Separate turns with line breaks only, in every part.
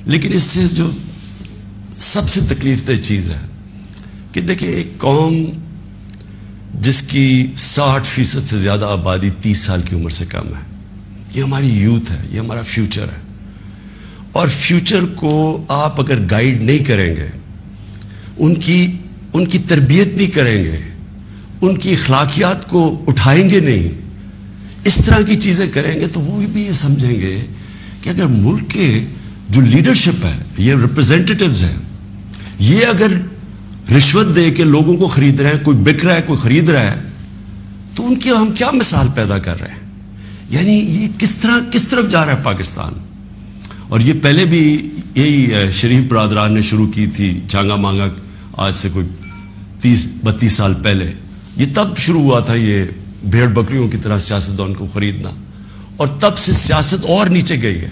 لیکن اس سے جو سب سے تکلیف دہ چیز ہے کہ دیکھیں ایک قوم جس کی 60% سے زیادہ آبادی 30 سال کی عمر سے کم ہے، یہ ہماری یوتھ ہے، یہ ہمارا فیوچر ہے، اور فیوچر کو آپ اگر گائیڈ نہیں کریں گے، ان کی تربیت نہیں کریں گے، ان کی اخلاقیات کو اٹھائیں گے نہیں، اس طرح کی چیزیں کریں گے، تو وہ بھی یہ سمجھیں گے کہ اگر ملک کے جو لیڈرشپ ہے، یہ ریپرزینٹیٹوز ہیں، یہ اگر رشوت دے کے لوگوں کو خرید رہے ہیں، کوئی بک رہا ہے، کوئی خرید رہا ہے، تو ان کی ہم کیا مثال پیدا کر رہے ہیں؟ یعنی یہ کس طرف جا رہا ہے پاکستان؟ اور یہ پہلے بھی یہی شریف برادران نے شروع کی تھی، چانگا مانگا آج سے کوئی 30-32 سال پہلے، یہ تب شروع ہوا تھا، یہ بھیڑ بکریوں کی طرح سیاستدان کو خریدنا، اور تب سے سیاست اور نیچے گئی ہے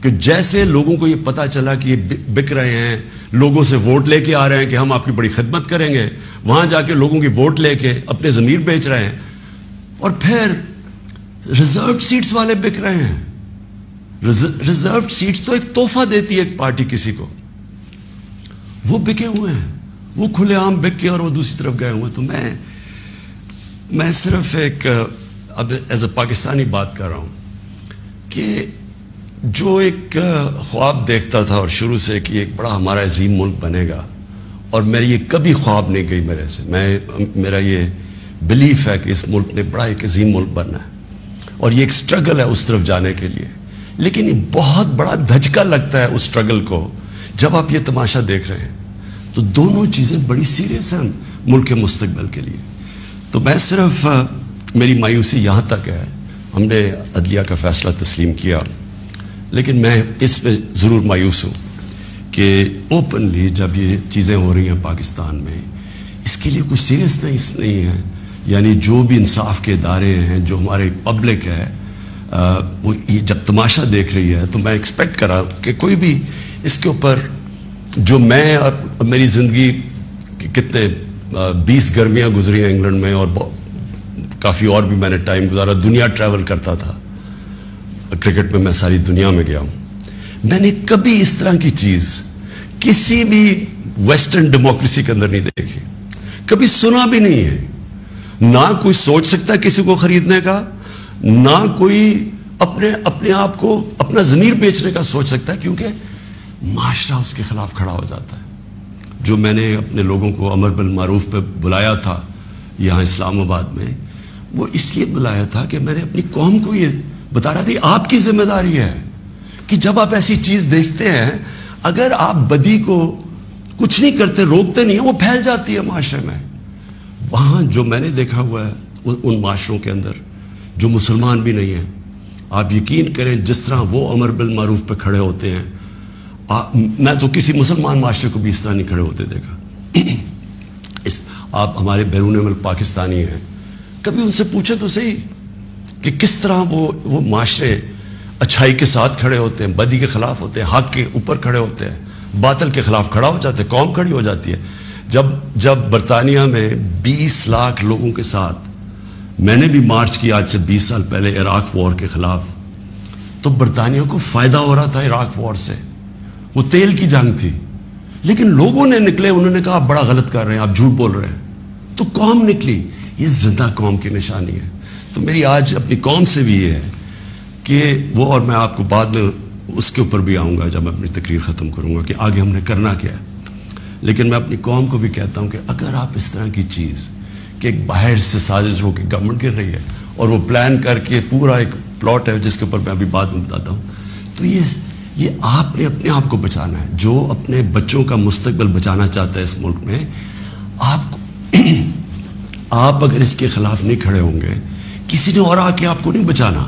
کہ جیسے لوگوں کو یہ پتا چلا کہ یہ بک رہے ہیں، لوگوں سے ووٹ لے کے آ رہے ہیں کہ ہم آپ کی بڑی خدمت کریں گے، وہاں جا کے لوگوں کی ووٹ لے کے اپنے ضمیر بیچ رہے ہیں، اور پھر ریزروڈ سیٹس والے بک رہے ہیں۔ ریزروڈ سیٹس تو ایک تحفہ دیتی ہے ایک پارٹی کسی کو، وہ بکے ہوئے ہیں، وہ کھلے عام بک کے اور وہ دوسری طرف گئے ہوئے۔ تو میں صرف ایک اب ایز اے پاکستانی بات کر رہا ہوں کہ جو ایک خواب دیکھتا تھا اور شروع سے کہ ایک بڑا ہمارا عظیم ملک بنے گا، اور میری یہ کبھی خواب نہیں گئی میرے سے، میرا یہ بلیف ہے کہ اس ملک نے بڑا ایک عظیم ملک بننا ہے، اور یہ ایک سٹرگل ہے اس طرف جانے کے لیے، لیکن یہ بہت بڑا دھچکا لگتا ہے اس سٹرگل کو جب آپ یہ تماشا دیکھ رہے ہیں۔ تو دونوں چیزیں بڑی سیریس ہیں ملک کے مستقبل کے لیے۔ تو میں صرف میری مایوسی یہاں تک ہے، ہم نے عدلیہ کا فیصلہ تسلیم کیا، لیکن میں اس پہ ضرور مایوس ہوں کہ اوپنلی جب یہ چیزیں ہو رہی ہیں پاکستان میں، اس کے لیے کچھ سیریسنس نہیں ہے، یعنی جو بھی انصاف کے ادارے ہیں، جو ہمارے پبلک ہے، وہ جب تماشا دیکھ رہی ہے، تو میں ایکسپیکٹ کرا کہ کوئی بھی اس کے اوپر، جو میں اور میری زندگی کتنے 20 گرمیاں گزری ہیں انگلینڈ میں، اور کافی اور بھی میں نے ٹائم گزارا، دنیا ٹریول کرتا تھا، کرکٹ میں ساری دنیا میں گیا ہوں، میں نے کبھی اس طرح کی چیز کسی بھی ویسٹرن ڈیموکریسی کے اندر نہیں دیکھی، کبھی سنا بھی نہیں ہے، نہ کوئی سوچ سکتا ہے کسی کو خریدنے کا، نہ کوئی اپنے آپ کو اپنا ضمیر بیچنے کا سوچ سکتا ہے، کیونکہ معاشرہ اس کے خلاف کھڑا ہو جاتا ہے۔ جو میں نے اپنے لوگوں کو امر بالمعروف پہ بلایا تھا یہاں اسلام آباد میں، وہ اس لیے بلایا تھا کہ میں نے اپنی قوم کو یہ بتا رہا تھا، آپ کی ذمہ داری ہے کہ جب آپ ایسی چیز دیکھتے ہیں، اگر آپ بدی کو کچھ نہیں کرتے، روکتے نہیں ہیں، وہ پھیل جاتی ہے معاشرے میں۔ وہاں جو میں نے دیکھا ہوا ہے ان معاشروں کے اندر جو مسلمان بھی نہیں ہیں، آپ یقین کریں جس طرح وہ امر بالمعروف پہ کھڑے ہوتے ہیں، میں تو کسی مسلمان معاشرے کو بھی اس طرح نہیں کھڑے ہوتے دیکھا۔ آپ ہمارے بیرون ملک پاکستانی ہیں، کبھی ان سے پوچھے تو صحیح کہ کس طرح وہ معاشرے اچھائی کے ساتھ کھڑے ہوتے ہیں، بدی کے خلاف ہوتے ہیں، حق کے اوپر کھڑے ہوتے ہیں، باطل کے خلاف کھڑا ہو جاتے ہیں، قوم کھڑی ہو جاتی ہے۔ جب برطانیہ میں 20 لاکھ لوگوں کے ساتھ میں نے بھی مارچ کی آج سے 20 سال پہلے عراق وار کے خلاف، تو برطانیہ کو فائدہ ہو رہا تھا عراق وار سے، وہ تیل کی جنگ تھی، لیکن لوگوں نے نکلے، انہوں نے کہا آپ بڑا غلط کر رہے ہیں، آپ جھوٹ بول رہے ہیں، تو قوم نکلی۔ یہ زندہ قوم کی نشانی ہے۔ تو میری آج اپنی قوم سے بھی یہ ہے کہ وہ، اور میں آپ کو بعد میں اس کے اوپر بھی آؤں گا جب میں اپنی تقریر ختم کروں گا کہ آگے ہم نے کرنا کیا ہے، لیکن میں اپنی قوم کو بھی کہتا ہوں کہ اگر آپ اس طرح کی چیز کہ ایک باہر سے سازش ہو کے گورنمنٹ گر رہی ہے اور وہ پلان کر کے پورا ایک پلاٹ ہے جس کے اوپر میں ابھی بعد میں بتاتا ہوں، تو یہ آپ نے اپنے آپ کو بچانا ہے۔ جو اپنے بچوں کا مستقبل بچانا چاہتا ہے اس ملک میں، آپ اگر اس کے خلاف نہیں کھڑے ہوں گے، کسی نے اور آ کے آپ کو نہیں بچانا،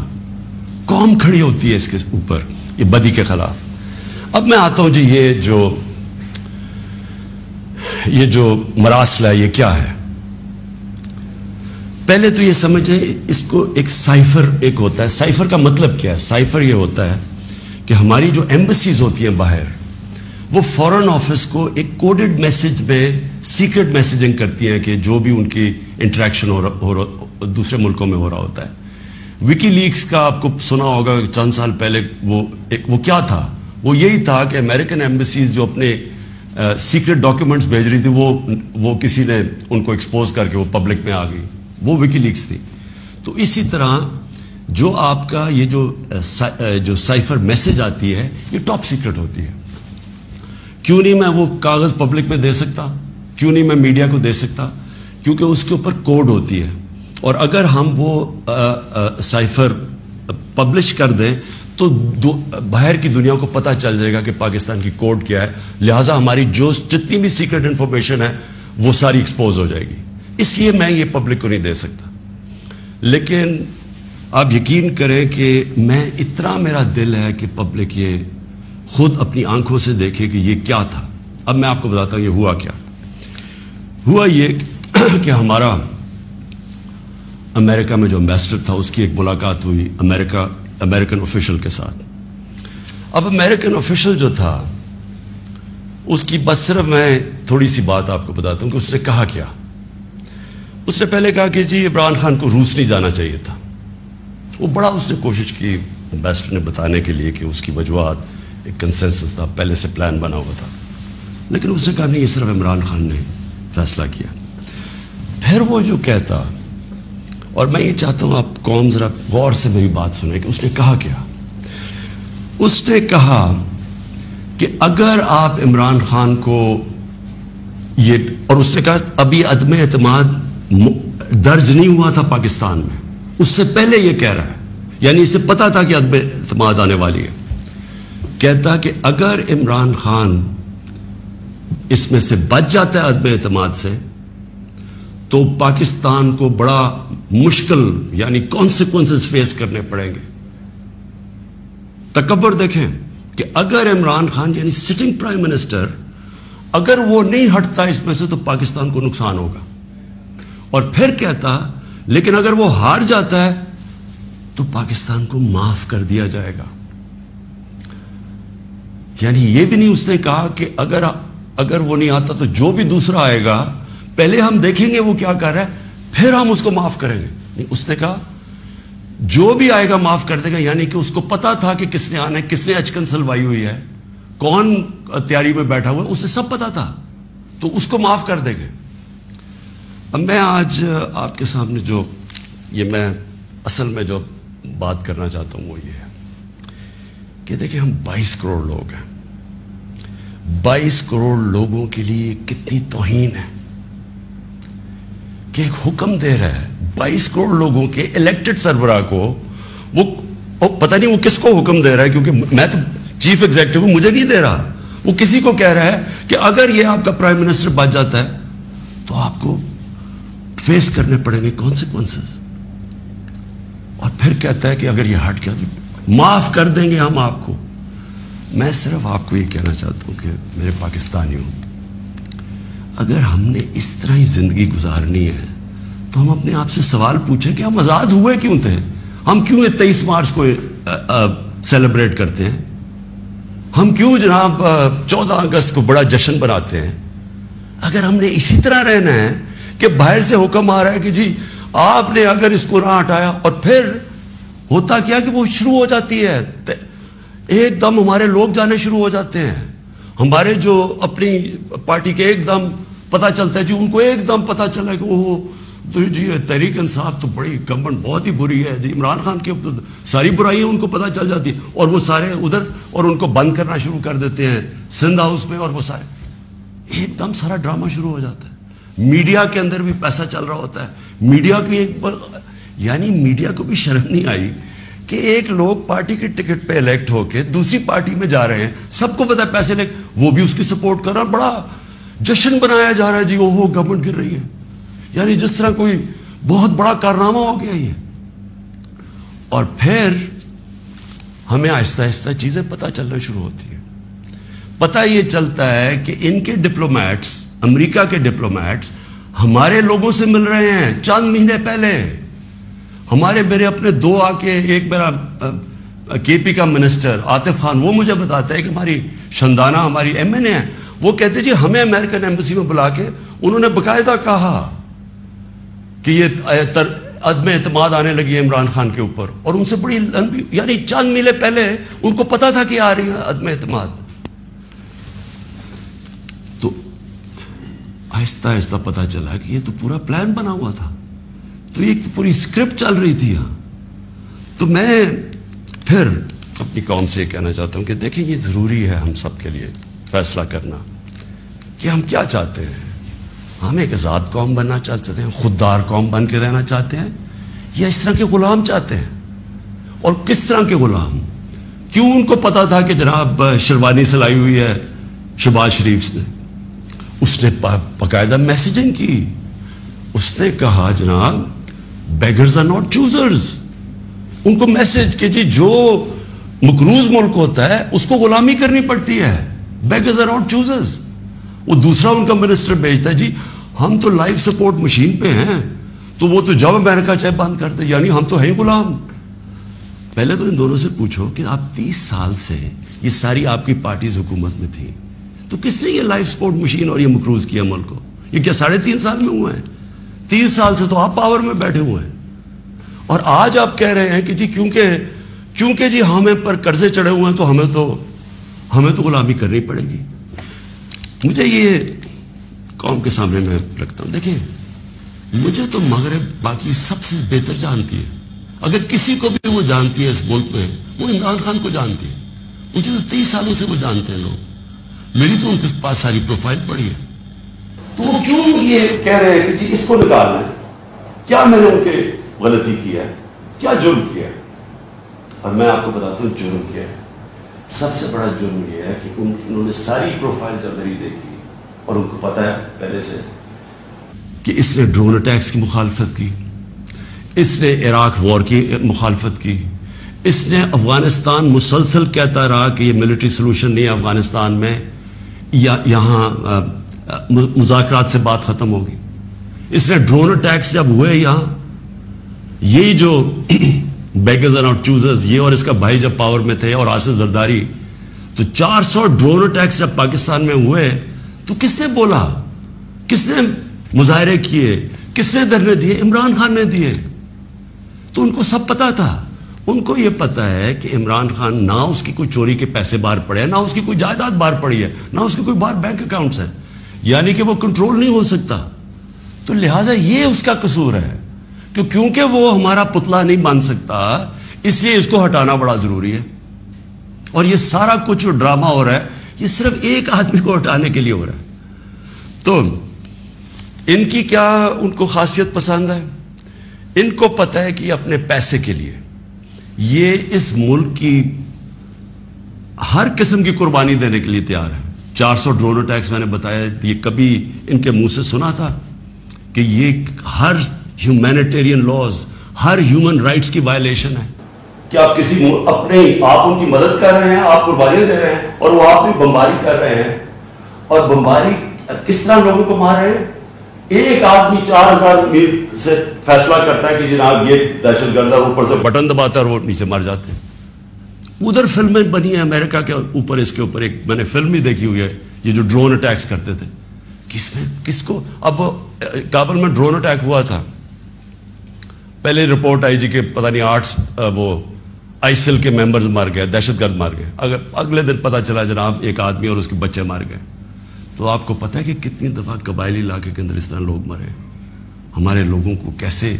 قوم کھڑی ہوتی ہے اس کے اوپر، یہ بدی کے خلاف۔ اب میں آتا ہوں جی، یہ جو مراسلہ ہے یہ کیا ہے؟ پہلے تو یہ سمجھیں، اس کو ایک سائفر ایک ہوتا ہے۔ سائفر کا مطلب کیا ہے؟ سائفر یہ ہوتا ہے کہ ہماری جو ایمبیسیز ہوتی ہیں باہر، وہ فورن آفس کو ایک کوڈڈ میسج میں سیکرٹ میسیجنگ کرتی ہیں کہ جو بھی ان کی انٹریکشن دوسرے ملکوں میں ہو رہا ہوتا ہے۔ وکی لیکس کا آپ کو سنا ہوگا چند سال پہلے، وہ کیا تھا؟ وہ یہی تھا کہ امریکن ایمبیسیز جو اپنے سیکرٹ ڈاکیومنٹس بھیج رہی تھی وہ کسی نے ان کو ایکسپوز کر کے وہ پبلک میں آ گئی، وہ وکی لیکس تھی. تو اسی طرح جو آپ کا یہ جو سائفر میسج آتی ہے یہ ٹاپ سیکرٹ ہوتی ہے. کیوں نہیں میں وہ کاغذ پبلک میں دے سکتا؟ کیوں نہیں میں میڈیا کو دے سکتا؟ کیونکہ اس کے اوپر کوڈ ہوتی ہے، اور اگر ہم وہ سائفر پبلش کر دیں تو باہر کی دنیا کو پتہ چل جائے گا کہ پاکستان کی کوڈ کیا ہے، لہٰذا ہماری جتنی بھی سیکرٹ انفارمیشن ہے وہ ساری ایکسپوز ہو جائے گی. اس لیے میں یہ پبلک کو نہیں دے سکتا. لیکن آپ یقین کریں کہ میں اتنا میرا دل ہے کہ پبلک یہ خود اپنی آنکھوں سے دیکھے کہ یہ کیا تھا. اب میں آپ کو بتاتا ہوں یہ ہوا کیا. ہوا یہ کہ ہمارا امریکہ میں جو امبیسڈر تھا اس کی ایک ملاقات ہوئی امریکن آفیشل کے ساتھ. اب امریکن آفیشل جو تھا اس کی بس صرف میں تھوڑی سی بات آپ کو بتاتا ہوں کہ اس نے کہا کیا. اس نے پہلے کہا کہ جی عمران خان کو روس نہیں جانا چاہیے تھا. وہ بڑا اس نے کوشش کی امبیسڈر نے بتانے کے لیے کہ اس کی وجوہات ایک کنسنسس تھا، پہلے سے پلان بنا ہوا تھا، لیکن اس نے کہا نہیں یہ صرف عمران خان نے فیصلہ کیا. پھر وہ جو کہتا، اور میں یہ چاہتا ہوں آپ قوم ذرا غور سے میری بات سنیں کہ اس نے کہا کیا. اس نے کہا کہ اگر آپ عمران خان کو یہ، اور اس نے کہا ابھی عدم اعتماد درج نہیں ہوا تھا پاکستان میں، اس سے پہلے یہ کہہ رہا ہے، یعنی اسے پتا تھا کہ عدم اعتماد آنے والی ہے. کہتا کہ اگر عمران خان اس میں سے بچ جاتا ہے عدم اعتماد سے تو پاکستان کو بڑا مشکل یعنی کانسیکوینسز فیس کرنے پڑیں گے. تکبر دیکھیں کہ اگر عمران خان یعنی سٹنگ پرائم منسٹر اگر وہ نہیں ہٹتا اس میں سے تو پاکستان کو نقصان ہوگا. اور پھر کہتا لیکن اگر وہ ہار جاتا ہے تو پاکستان کو معاف کر دیا جائے گا. یعنی یہ بھی نہیں اس نے کہا کہ اگر وہ نہیں آتا تو جو بھی دوسرا آئے گا پہلے ہم دیکھیں گے وہ کیا کر رہا ہے پھر ہم اس کو معاف کریں گے. نہیں، اس نے کہا جو بھی آئے گا معاف کر دے گا. یعنی کہ اس کو پتا تھا کہ کس نے آنا ہے، کس نے اچکن سلوائی ہوئی ہے، کون تیاری میں بیٹھا ہوا ہے، اسے سب پتا تھا، تو اس کو معاف کر دیں گے. اب میں آج آپ کے سامنے جو یہ میں اصل میں جو بات کرنا چاہتا ہوں وہ یہ ہے کہ دیکھیں ہم 22 کروڑ لوگ ہیں. 22 کروڑ لوگوں کے لیے کتنی توہین ہے کہ ایک حکم دے رہا ہے 22 کروڑ لوگوں کے الیکٹڈ سربراہ کو. وہ پتہ نہیں وہ کس کو حکم دے رہا ہے، کیونکہ میں تو چیف ایگزیکٹو ہوں، مجھے نہیں دے رہا. وہ کسی کو کہہ رہا ہے کہ اگر یہ آپ کا پرائم منسٹر بچ جاتا ہے تو آپ کو فیس کرنے پڑیں گے کانسیکوینسز. اور پھر کہتا ہے کہ اگر یہ ہٹ گیا تو معاف کر دیں گے ہم آپ کو. میں صرف آپ کو یہ کہنا چاہتا ہوں کہ میرے پاکستانیوں، اگر ہم نے اس طرح ہی زندگی گزارنی ہے تو ہم اپنے آپ سے سوال پوچھیں کہ ہم آزاد ہوئے کیوں تھے؟ ہم کیوں 23 مارچ کو سیلیبریٹ کرتے ہیں؟ ہم کیوں جناب 14 اگست کو بڑا جشن بناتے ہیں؟ اگر ہم نے اسی طرح رہنا ہے کہ باہر سے حکم آ رہا ہے کہ جی آپ نے اگر اس کو نہ ہٹایا، اور پھر ہوتا کیا کہ وہ شروع ہو جاتی ہے ایک دم ہمارے لوگ جانے شروع ہو جاتے ہیں. ہمارے جو اپنی پارٹی کے ایک دم پتہ چلتا ہے جی ان کو ایک دم پتہ چلا کہ وہ تو جی تحریک انصاف تو بڑی گورنمنٹ بہت ہی بری ہے جی، عمران خان کی تو ساری برائیاں ان کو پتہ چل جاتی ہیں اور وہ سارے ادھر اور ان کو بند کرنا شروع کر دیتے ہیں سندھ ہاؤس میں، اور وہ سارے ایک دم سارا ڈرامہ شروع ہو جاتا ہے. میڈیا کے اندر بھی پیسہ چل رہا ہوتا ہے. میڈیا کی یعنی میڈیا کو بھی شرم نہیں آئی کہ ایک لوگ پارٹی کے ٹکٹ پہ الیکٹ ہو کے دوسری پارٹی میں جا رہے ہیں، سب کو پتا ہے پیسے لے وہ بھی اس کی سپورٹ کر رہا، بڑا جشن بنایا جا رہا ہے جی وہ گورنمنٹ گر رہی ہے، یعنی جس طرح کوئی بہت بڑا کارنامہ ہو گیا یہ. اور پھر ہمیں آہستہ آہستہ چیزیں پتہ چلنا شروع ہوتی ہیں. پتہ یہ چلتا ہے کہ ان کے ڈپلومیٹس، امریکہ کے ڈپلومیٹس ہمارے لوگوں سے مل رہے ہیں. چند مہینے پہلے میرے اپنے دو آ کے، ایک میرا کے پی کا منسٹر عاطف خان، وہ مجھے بتاتا ہے کہ ہماری شندانہ ہماری ایم این اے ہے، وہ کہتے جی ہمیں امریکن ایمبیسی میں بلا کے انہوں نے باقاعدہ کہا کہ یہ عدم اعتماد آنے لگی ہے عمران خان کے اوپر، اور ان سے بڑی لمبی، یعنی چند میلے پہلے ان کو پتا تھا کہ آ رہی ہے عدم اعتماد. تو آہستہ آہستہ پتا چلا کہ یہ تو پورا پلان بنا ہوا تھا، تو یہ پوری اسکرپٹ چل رہی تھی یہاں. تو میں پھر اپنی قوم سے یہ کہنا چاہتا ہوں کہ دیکھیں یہ ضروری ہے ہم سب کے لیے فیصلہ کرنا کہ ہم کیا چاہتے ہیں. ہم ایک آزاد قوم بننا چاہتے ہیں، خوددار قوم بن کے رہنا چاہتے ہیں، یا اس طرح کے غلام چاہتے ہیں؟ اور کس طرح کے غلام؟ کیوں ان کو پتا تھا کہ جناب شیروانی سلائی ہوئی ہے شہباز شریف نے؟ اس نے باقاعدہ میسیجنگ کی. اس نے کہا جناب بیگرز آر ناٹ چوزرز. ان کو میسج کہ جی جو مقروض ملک ہوتا ہے اس کو غلامی کرنی پڑتی ہے. Beggars are not choosers. وہ دوسرا ان کا منسٹر بھیجتا ہے جی ہم تو لائف سپورٹ مشین پہ ہیں، تو وہ تو جب امریکہ چاہے بند کرتے، یعنی ہم تو ہیں غلام. پہلے تو ان دونوں سے پوچھو کہ آپ 30 سال سے یہ ساری آپ کی پارٹیز حکومت میں تھی، تو کس نے یہ لائف سپورٹ مشین اور یہ مقروض کیا ملک کو؟ یہ کیا 3.5 سال میں ہوئے ہیں؟ 30 سال سے تو آپ پاور میں بیٹھے ہوئے ہیں، اور آج آپ کہہ رہے ہیں کہ جی کیونکہ جی ہمیں پر قرضے چڑھے ہوئے ہیں تو ہمیں تو غلامی کرنی پڑے گی. مجھے یہ قوم کے سامنے میں رکھتا ہوں. دیکھیں مجھے تو مغرب باقی سب سے بہتر جانتی ہے. اگر کسی کو بھی وہ جانتی ہے اس ملک میں، وہ عمران خان کو جانتی ہے. مجھے تو 30 سالوں سے وہ جانتے ہیں لوگ. میری تو ان کے پاس ساری پروفائل پڑی ہے. تو وہ کیوں یہ کہہ رہے ہیں کہ جی اس کو نکالنا ہے؟ کیا میں نے ان کے غلطی کی ہے؟ کیا جرم کیا ہے؟ اور میں آپ کو بتاتا ہوں جرم کیا ہے. سب سے بڑا جرم یہ ہے کہ انہوں نے ساری پروفائل جب میری دیکھی اور ان کو پتا ہے پہلے سے کہ اس نے ڈرون اٹیکس کی مخالفت کی، اس نے عراق وار کی مخالفت کی، اس نے افغانستان مسلسل کہتا رہا کہ یہ ملٹری سلوشن نہیں ہے افغانستان میں، یہاں مذاکرات سے بات ختم ہوگی. اس نے ڈرون اٹیکس جب ہوئے یہاں، یہی جو بیگرز آر ناٹ چوزرز، یہ اور اس کا بھائی جب پاور میں تھے اور آصف زرداری، تو 400 ڈرون اٹیکس جب پاکستان میں ہوئے تو کس نے بولا؟ کس نے مظاہرے کیے؟ کس نے دھرنے دیے؟ عمران خان نے دیے. تو ان کو سب پتا تھا. ان کو یہ پتا ہے کہ عمران خان نہ اس کی کوئی چوری کے پیسے باہر پڑے ہیں، نہ اس کی کوئی جائیداد باہر پڑی ہے، نہ اس کے کوئی باہر بینک اکاؤنٹس ہیں، یعنی کہ وہ کنٹرول نہیں ہو سکتا. تو لہذا یہ اس کا قصور ہے کہ کیونکہ وہ ہمارا پتلا نہیں بن سکتا، اس لیے اس کو ہٹانا بڑا ضروری ہے. اور یہ سارا کچھ جو ڈرامہ ہو رہا ہے یہ صرف ایک آدمی کو ہٹانے کے لیے ہو رہا ہے. تو ان کی کیا ان کو خاصیت پسند ہے؟ ان کو پتہ ہے کہ یہ اپنے پیسے کے لیے یہ اس ملک کی ہر قسم کی قربانی دینے کے لیے تیار ہے. 400 ڈرون اٹیکس میں نے بتایا، یہ کبھی ان کے منہ سے سنا تھا کہ یہ ہر ہیومینیٹیرین لاز، ہر ہیومن رائٹس کی وائلیشن ہے کہ آپ کسی آپ ان کی مدد کر رہے ہیں، آپ قربانیاں دے رہے ہیں، اور وہ آپ بھی بمباری کر رہے ہیں. اور بمباری کس طرح لوگوں کو مار رہے ہیں؟ ایک آدمی 4000 میل سے فیصلہ کرتا ہے کہ جناب یہ دہشت گرد ہے، اوپر سے بٹن دباتا ہے اور وہ نیچے مر جاتے ہیں. ادھر فلمیں بنی ہیں امریکہ کے اوپر، اس کے اوپر ایک میں نے فلم بھی دیکھی ہوئی ہے، یہ جو ڈرون اٹیکس کرتے تھے. کس کو اب کابل میں ڈرون اٹیک ہوا تھا، پہلے رپورٹ آئی جی کہ پتہ نہیں 8 وہ آئیسل کے ممبرز مار گئے، دہشت گرد مار گئے. اگلے دن پتہ چلا جناب ایک آدمی اور اس کے بچے مار گئے. تو آپ کو پتہ ہے کہ کتنی دفعہ قبائلی علاقے کے اندر اس طرح لوگ مرے، ہمارے لوگوں کو کیسے،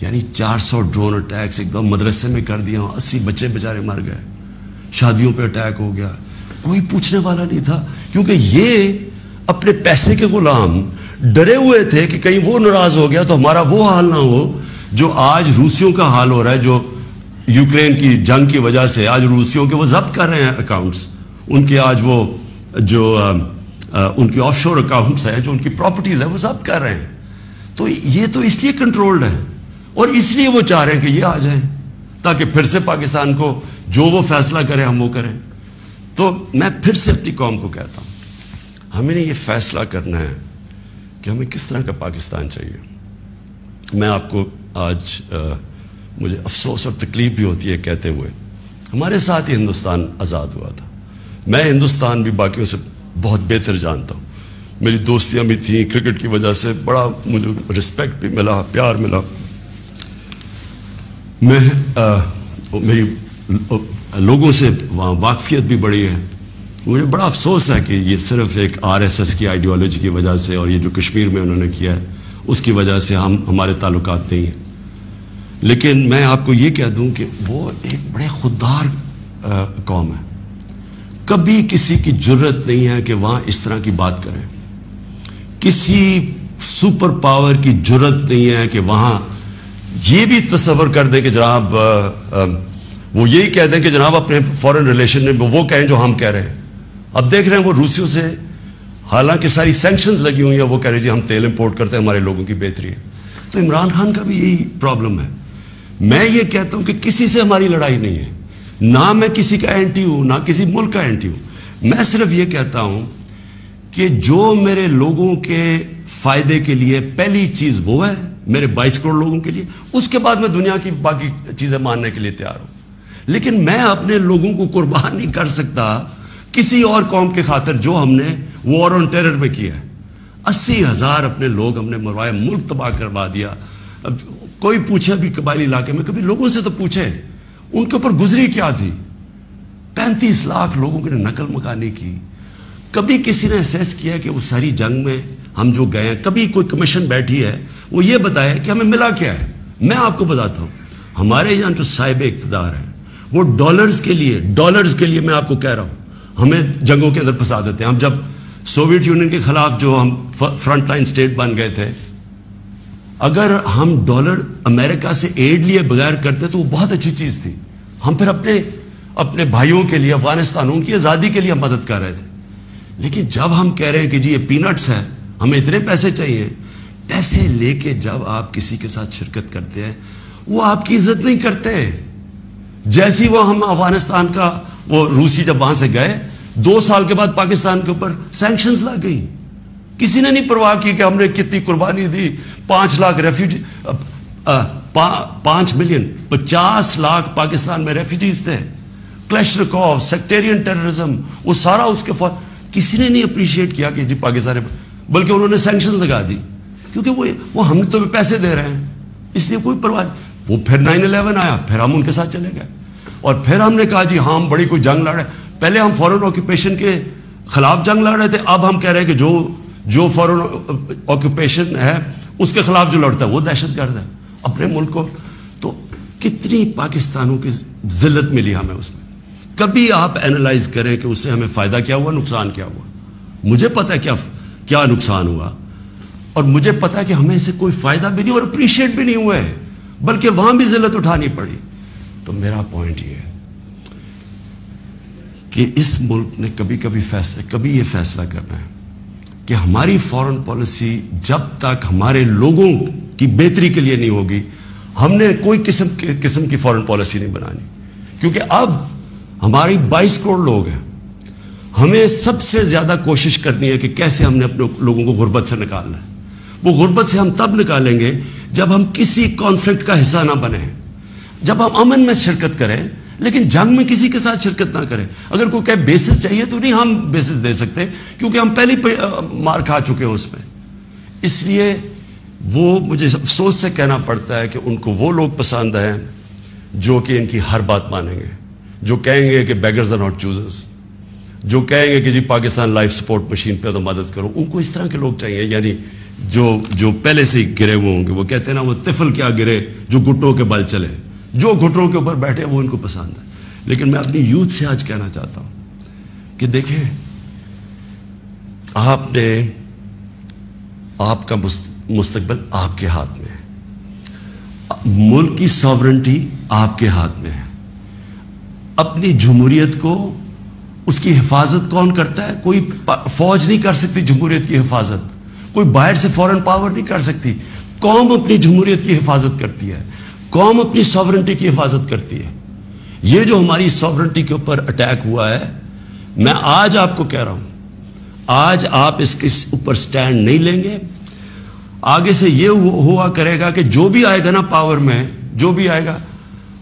یعنی 400 ڈرون اٹیکس ایک دم مدرسے میں کر دیا، 80 بچے بیچارے مر گئے، شادیوں پہ اٹیک ہو گیا، کوئی پوچھنے والا نہیں تھا. کیونکہ یہ اپنے پیسے کے غلام ڈرے ہوئے تھے کہ کہیں وہ ناراض ہو گیا تو ہمارا وہ حال نہ ہو جو آج روسیوں کا حال ہو رہا ہے، جو یوکرین کی جنگ کی وجہ سے آج روسیوں کے وہ ضبط کر رہے ہیں اکاؤنٹس، ان کے آج وہ جو ان کی آف شور اکاؤنٹس ہیں، جو ان کی پراپرٹیز ہیں وہ ضبط کر رہے ہیں. تو یہ تو اس لیے کنٹرولڈ ہے، اور اس لیے وہ چاہ رہے ہیں کہ یہ آ جائیں تاکہ پھر سے پاکستان کو جو وہ فیصلہ کریں ہم وہ کریں. تو میں پھر سے اپنی قوم کو کہتا ہوں، ہمیں نے یہ فیصلہ کرنا ہے کہ ہمیں کس طرح کا پاکستان چاہیے. میں آپ کو آج مجھے افسوس اور تکلیف بھی ہوتی ہے کہتے ہوئے، ہمارے ساتھ ہی ہندوستان آزاد ہوا تھا. میں ہندوستان بھی باقیوں سے بہت بہتر جانتا ہوں، میری دوستیاں بھی تھیں، کرکٹ کی وجہ سے بڑا مجھے رسپیکٹ بھی ملا، پیار ملا. میں میری لوگوں سے وہاں واقفیت بھی بڑی ہے. مجھے بڑا افسوس ہے کہ یہ صرف ایک RSS کی آئیڈیالوجی کی وجہ سے اور یہ جو کشمیر میں انہوں نے کیا ہے اس کی وجہ سے ہمارے تعلقات نہیں ہیں. لیکن میں آپ کو یہ کہہ دوں کہ وہ ایک بڑے خوددار قوم ہے. کبھی کسی کی جرت نہیں ہے کہ وہاں اس طرح کی بات کریں. کسی سپر پاور کی جرت نہیں ہے کہ وہاں یہ بھی تصور کر دیں کہ جناب وہ یہی کہہ دیں کہ جناب اپنے فورن ریلیشن میں وہ کہیں جو ہم کہہ رہے ہیں. اب دیکھ رہے ہیں وہ روسیوں سے حالانکہ ساری سینکشنز لگی ہوئی ہیں وہ کہہ رہے جی ہم تیل امپورٹ کرتے ہیں ہمارے لوگوں کی بہتری ہے. تو عمران خان کا بھی یہی پرابلم ہے. میں یہ کہتا ہوں کہ کسی سے ہماری لڑائی نہیں ہے. نہ میں کسی کا اینٹی ہوں نہ کسی ملک کا اینٹی ہوں. میں صرف یہ کہتا ہوں کہ جو میرے لوگوں کے فائدے کے لیے پہلی چیز وہ ہے میرے 22 کروڑ لوگوں کے لیے. اس کے بعد میں دنیا کی باقی چیزیں ماننے کے لیے تیار ہوں. لیکن میں اپنے لوگوں کو قربان نہیں کر سکتا کسی اور قوم کے خاطر جو ہم نے وار آن ٹیرر میں کیا ہے. 80,000 اپنے لوگ ہم نے مروایا, ملک تباہ کروا دیا. اب کوئی پوچھے بھی قبائلی علاقے میں, کبھی لوگوں سے تو پوچھے ان کے اوپر گزری کیا تھی. 35 لاکھ لوگوں کی نقل مکانی کی. کبھی کسی نے اسیس کیا کہ اس ساری جنگ میں ہم جو گئے ہیں, کبھی کوئی کمیشن بیٹھی ہے وہ یہ بتائے کہ ہمیں ملا کیا ہے. میں آپ کو بتاتا ہوں, ہمارے یہاں جو صاحب اقتدار ہیں وہ ڈالرز کے لیے میں آپ کو کہہ رہا ہوں ہمیں جنگوں کے اندر پھنسا دیتے ہیں. ہم جب سوویت یونین کے خلاف جو ہم فرنٹ لائن اسٹیٹ بن گئے تھے, اگر ہم ڈالر امریکہ سے ایڈ لیے بغیر کرتے تو وہ بہت اچھی چیز تھی. ہم پھر اپنے بھائیوں کے لیے افغانستانوں کی آزادی کے لیے مدد کر رہے تھے. لیکن جب ہم کہہ رہے ہیں کہ جی یہ پینٹس ہے, ہمیں اتنے پیسے چاہیے, پیسے لے کے جب آپ کسی کے ساتھ شرکت کرتے ہیں وہ آپ کی عزت نہیں کرتے. جیسی وہ ہم افغانستان کا وہ روسی جب وہاں سے گئے 2 سال کے بعد پاکستان کے اوپر سینکشنز لگ گئی. کسی نے نہیں پرواہ کی کہ ہم نے کتنی قربانی دی. 5 لاکھ ریفیوجی 5 ملین 50 لاکھ پاکستان میں ریفیوجیز تھے. کلیشنکوف, سیکٹیرین ٹیررزم, وہ سارا اس کے کسی نے نہیں اپریشیٹ کیا کہ جی پاکستان, بلکہ انہوں نے سینکشن لگا دی کیونکہ وہ ہم تو پیسے دے رہے ہیں اس لیے کوئی پرواہ نہیں. وہ پھر 9/11 آیا, پھر ہم ان کے ساتھ چلے گئے اور پھر ہم نے کہا جی ہاں ہم بڑی کوئی جنگ لڑ رہے ہیں. پہلے ہم فورن آکوپیشن کے خلاف جنگ لڑ رہے تھے, اب ہم کہہ رہے ہیں کہ جو فورن آکوپیشن ہے اس کے خلاف جو لڑتا ہے وہ دہشت گرد ہے اپنے ملک کو. تو کتنی پاکستانوں کی ذلت ملی ہمیں اس میں. کبھی آپ اینالائز کریں کہ اس سے ہمیں فائدہ کیا ہوا, نقصان کیا ہوا. مجھے پتا ہے کیا نقصان ہوا اور مجھے پتا ہے کہ ہمیں اسے کوئی فائدہ بھی نہیں اور اپریشیٹ بھی نہیں ہوئے, بلکہ وہاں بھی ذلت اٹھانی پڑی. تو میرا پوائنٹ یہ ہے کہ اس ملک نے کبھی یہ فیصلہ کرنا ہے کہ ہماری فورن پالیسی جب تک ہمارے لوگوں کی بہتری کے لیے نہیں ہوگی ہم نے کوئی قسم کی فورن پالیسی نہیں بنانی. کیونکہ اب ہماری 22 کروڑ لوگ ہیں, ہمیں سب سے زیادہ کوشش کرنی ہے کہ کیسے ہم نے اپنے لوگوں کو غربت سے نکالنا ہے. وہ غربت سے ہم تب نکالیں گے جب ہم کسی کانفلکٹ کا حصہ نہ بنیں, جب ہم امن میں شرکت کریں لیکن جنگ میں کسی کے ساتھ شرکت نہ کریں. اگر کوئی کہے بیسس چاہیے تو نہیں ہم بیسس دے سکتے کیونکہ ہم پہلے مار کھا چکے ہیں اس میں. اس لیے وہ مجھے افسوس سے کہنا پڑتا ہے کہ ان کو وہ لوگ پسند ہیں جو کہ ان کی ہر بات مانیں گے, جو کہیں گے کہ بیگرز آر ناٹ چوزرز, جو کہیں گے کہ جی پاکستان لائف سپورٹ مشین پہ تو مدد کرو. ان کو اس طرح کے لوگ چاہیے, یعنی جو پہلے سے ہی گرے ہوئے ہوں گے. وہ کہتے ہیں نا وہ طفل کیا گرے جو گھٹوں کے بل چلے, جو گھٹوں کے اوپر بیٹھے وہ ان کو پسند ہے. لیکن میں اپنی یوتھ سے آج کہنا چاہتا ہوں کہ دیکھیں آپ کا مستقبل آپ کے ہاتھ میں ہے, ملک کی ساورنٹی آپ کے ہاتھ میں ہے. اپنی جمہوریت کو اس کی حفاظت کون کرتا ہے؟ کوئی فوج نہیں کر سکتی جمہوریت کی حفاظت, کوئی باہر سے فورن پاور نہیں کر سکتی. قوم اپنی جمہوریت کی حفاظت کرتی ہے, قوم اپنی ساورنٹی کی حفاظت کرتی ہے. یہ جو ہماری ساورنٹی کے اوپر اٹیک ہوا ہے, میں آج آپ کو کہہ رہا ہوں, آج آپ اس کے اوپر سٹینڈ نہیں لیں گے, آگے سے یہ ہوا کرے گا کہ جو بھی آئے گا نا پاور میں, جو بھی آئے گا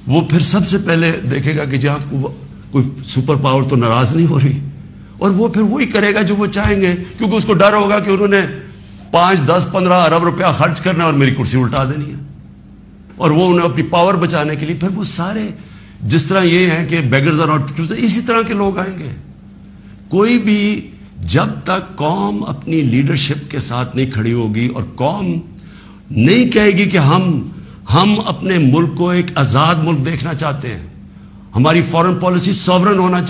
وہ پھر سب سے پہلے دیکھے گا کہ جی آپ کو کوئی سپر پاور تو ناراض نہیں ہو رہی, اور وہ پھر وہی کرے گا جو وہ چاہیں گے, کیونکہ اس کو ڈر ہوگا کہ انہوں نے 5, 10, 15 ارب روپیہ خرچ کرنا اور میری کرسی الٹا دینی ہے. اور وہ انہیں اپنی پاور بچانے کے لیے، پھر وہ سارے جس طرح یہ ہیں کہ بیگرز آر ناٹ چوزر، اسی طرح کے لوگ آئیں گے. کوئی بھی جب تک قوم اپنی لیڈرشپ کے ساتھ نہیں کھڑی ہوگی اور قوم نہیں کہے گی کہ ہم اپنے ملک کو ایک آزاد ملک دیکھنا چاہتے ہیں، ہماری فارن پالیسی سوورن ہونا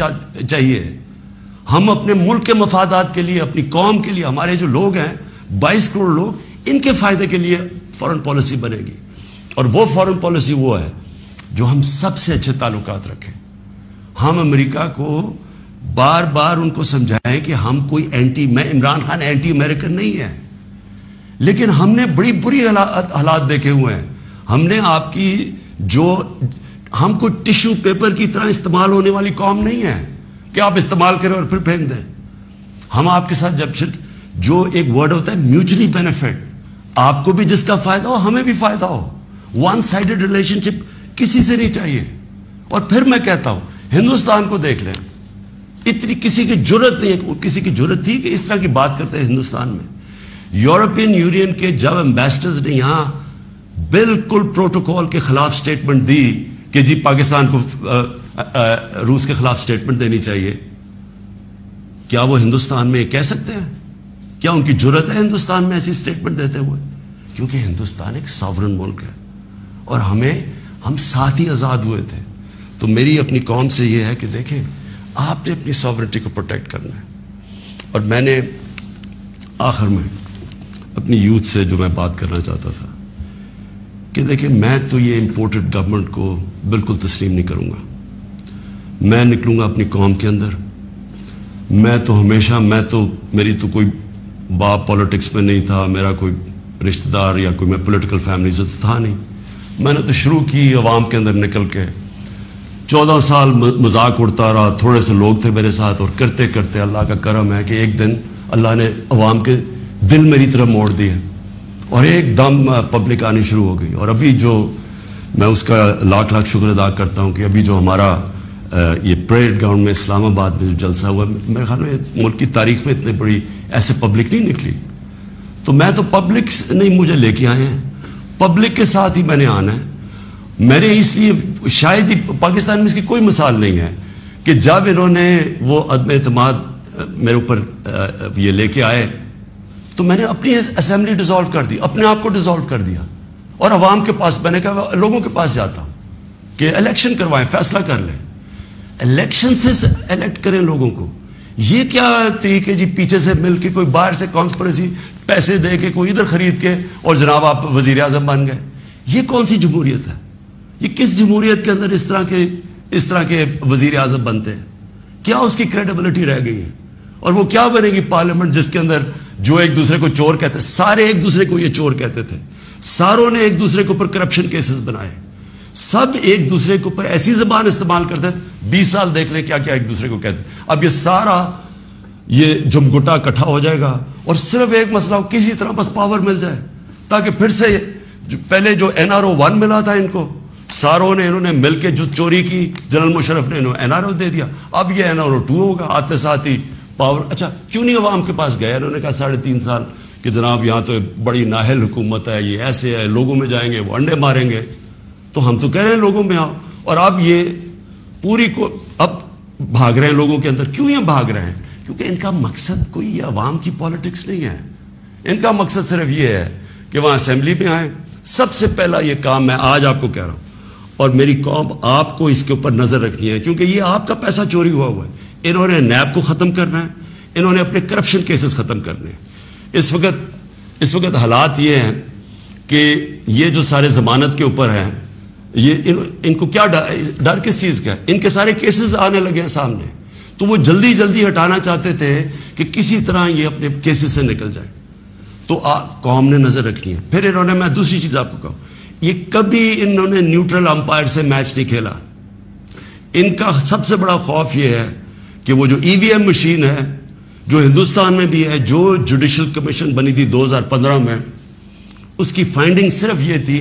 چاہیے، ہم اپنے ملک کے مفادات کے لیے، اپنی قوم کے لیے، ہمارے جو لوگ ہیں 22 کروڑ لوگ، ان کے فائدے کے لیے فارن پالیسی بنے گی. اور وہ فارن پالیسی وہ ہے جو ہم سب سے اچھے تعلقات رکھیں. ہم امریکہ کو بار بار ان کو سمجھائیں کہ ہم کوئی میں عمران خان اینٹی امریکن نہیں ہے، لیکن ہم نے بڑی بری حالات دیکھے ہوئے ہیں. ہم نے آپ کی ہم کوئی ٹیشو پیپر کی طرح استعمال ہونے والی قوم نہیں ہے کہ آپ استعمال کریں اور پھر پھینک دیں. ہم آپ کے ساتھ جو ایک ورڈ ہوتا ہے میوچلی بینیفٹ، آپ کو بھی جس کا فائدہ ہو ہمیں بھی فائدہ ہو. ون سائیڈڈ ریلیشن شپ کسی سے نہیں چاہیے. اور پھر میں کہتا ہوں ہندوستان کو دیکھ لیں، اتنی کسی کی جرت نہیں، کسی کی جرت تھی کہ اس طرح کی بات کرتے ہیں ہندوستان میں. یورپین یونین کے جب ایمبیسڈرز نے یہاں بالکل پروٹوکول کے خلاف سٹیٹمنٹ دی کہ جی پاکستان کو روس کے خلاف سٹیٹمنٹ دینی چاہیے، کیا وہ ہندوستان میں کہہ سکتے ہیں؟ کیا ان کی جرت ہے ہندوستان میں ایسی سٹیٹمنٹ دیتے ہوئے؟ کیونکہ ہندوستان ایک ساورن ملک ہے اور ہم ساتھ ہی آزاد ہوئے تھے. تو میری اپنی قوم سے یہ ہے کہ دیکھیں آپ نے اپنی ساورنٹی کو پروٹیکٹ کرنا ہے. اور میں نے آخر میں اپنی یوتھ سے جو میں بات کرنا چاہتا تھا کہ دیکھیں میں تو یہ امپورٹڈ گورنمنٹ کو بالکل تسلیم نہیں کروں گا. میں نکلوں گا اپنی قوم کے اندر. میں تو میری تو کوئی باپ پالیٹکس میں نہیں تھا، میرا کوئی رشتہ دار یا کوئی میں پولیٹیکل فیملی سے تھا نہیں. میں نے تو شروع کی عوام کے اندر نکل کے 14 سال مذاق اڑتا رہا. تھوڑے سے لوگ تھے میرے ساتھ اور کرتے کرتے اللہ کا کرم ہے کہ ایک دن اللہ نے عوام کے دل میری طرف موڑ دیے اور ایک دم پبلک آنی شروع ہو گئی. اور ابھی جو میں اس کا لاکھ شکر ادا کرتا ہوں کہ ابھی جو ہمارا یہ پریڈ گراؤنڈ میں اسلام آباد میں جو جلسہ ہوا، میرے خیال میں ملک کی تاریخ میں اتنی بڑی ایسے پبلک نہیں نکلی. تو میں تو پبلک نہیں مجھے لے کے آئے ہیں، پبلک کے ساتھ ہی میں نے آنا ہے. میرے اس لیے شاید ہی پاکستان میں اس کی کوئی مثال نہیں ہے کہ جب انہوں نے وہ عدم اعتماد میرے اوپر یہ لے کے آئے تو میں نے اپنی اسمبلی ڈیزالو کر دی، اپنے آپ کو ڈیزالو کر دیا اور عوام کے پاس میں نے کہا لوگوں کے پاس جاتا ہوں کہ الیکشن کروائیں، فیصلہ کر لیں، الیکشن سے الیکٹ کریں لوگوں کو. یہ کیا طریقے کہ جی پیچھے سے مل کے کوئی باہر سے کانسپریسی پیسے دے کے کوئی ادھر خرید کے اور جناب آپ وزیر اعظم بن گئے؟ یہ کون سی جمہوریت ہے؟ یہ کس جمہوریت کے اندر اس طرح کے وزیر اعظم بنتے ہیں؟ کیا اس کی کریڈیبلٹی رہ گئی ہے؟ اور وہ کیا بنے گی پارلیمنٹ جس کے اندر جو ایک دوسرے کو چور کہتے ہیں، سارے ایک دوسرے کو یہ چور کہتے تھے، ساروں نے ایک دوسرے کے اوپر کرپشن کیسز بنائے، سب ایک دوسرے کے اوپر ایسی زبان استعمال کرتے ہیں. 20 سال دیکھ لیں کیا کیا ایک دوسرے کو کہتے ہیں. اب یہ سارا یہ جمگٹا اکٹھا ہو جائے گا اور صرف ایک مسئلہ ہو، کسی طرح بس پاور مل جائے تاکہ پھر سے پہلے جو NRO 1 ملا تھا ان کو ساروں نے انہوں نے مل کے جو چوری کی جنرل مشرف نے انہوں NRO دے دیا. اب یہ NRO 2 ہوگا، آتے ساتھ ہی پاور. اچھا کیوں نہیں عوام کے پاس گئے؟ انہوں نے کہا 3.5 سال کہ جناب یہاں تو بڑی نااہل حکومت ہے، یہ ایسے ہے، لوگوں میں جائیں گے وہ انڈے ماریں گے. تو ہم تو کہہ رہے ہیں لوگوں میں آؤ، اور اب یہ پوری کو اب بھاگ رہے ہیں لوگوں کے اندر. کیوں یہ بھاگ رہے ہیں؟ کیونکہ ان کا مقصد کوئی عوام کی پالیٹکس نہیں ہے. ان کا مقصد صرف یہ ہے کہ وہاں اسمبلی میں آئیں. سب سے پہلا یہ کام میں آج آپ کو کہہ رہا ہوں اور میری قوم آپ کو اس کے اوپر نظر رکھنی ہے کیونکہ یہ آپ کا پیسہ چوری ہوا ہے. انہوں نے نیب کو ختم کرنا ہے، انہوں نے اپنے کرپشن کیسز ختم کرنے ہیں. اس وقت حالات یہ ہیں کہ یہ جو سارے ضمانت کے اوپر ہیں، یہ ان کو کیا ڈر کس چیز کا ہے؟ ان کے سارے کیسز آنے لگے ہیں سامنے، تو وہ جلدی جلدی ہٹانا چاہتے تھے کہ کسی طرح یہ اپنے کیسز سے نکل جائے. تو قوم نے نظر رکھنی ہے. پھر انہوں نے، میں دوسری چیز آپ کو کہوں، یہ کبھی انہوں نے نیوٹرل امپائر سے میچ نہیں کھیلا. ان کا سب سے بڑا خوف یہ ہے کہ وہ جو EVM مشین ہے جو ہندوستان میں بھی ہے، جو جوڈیشل کمیشن بنی تھی 2015 میں، اس کی فائنڈنگ صرف یہ تھی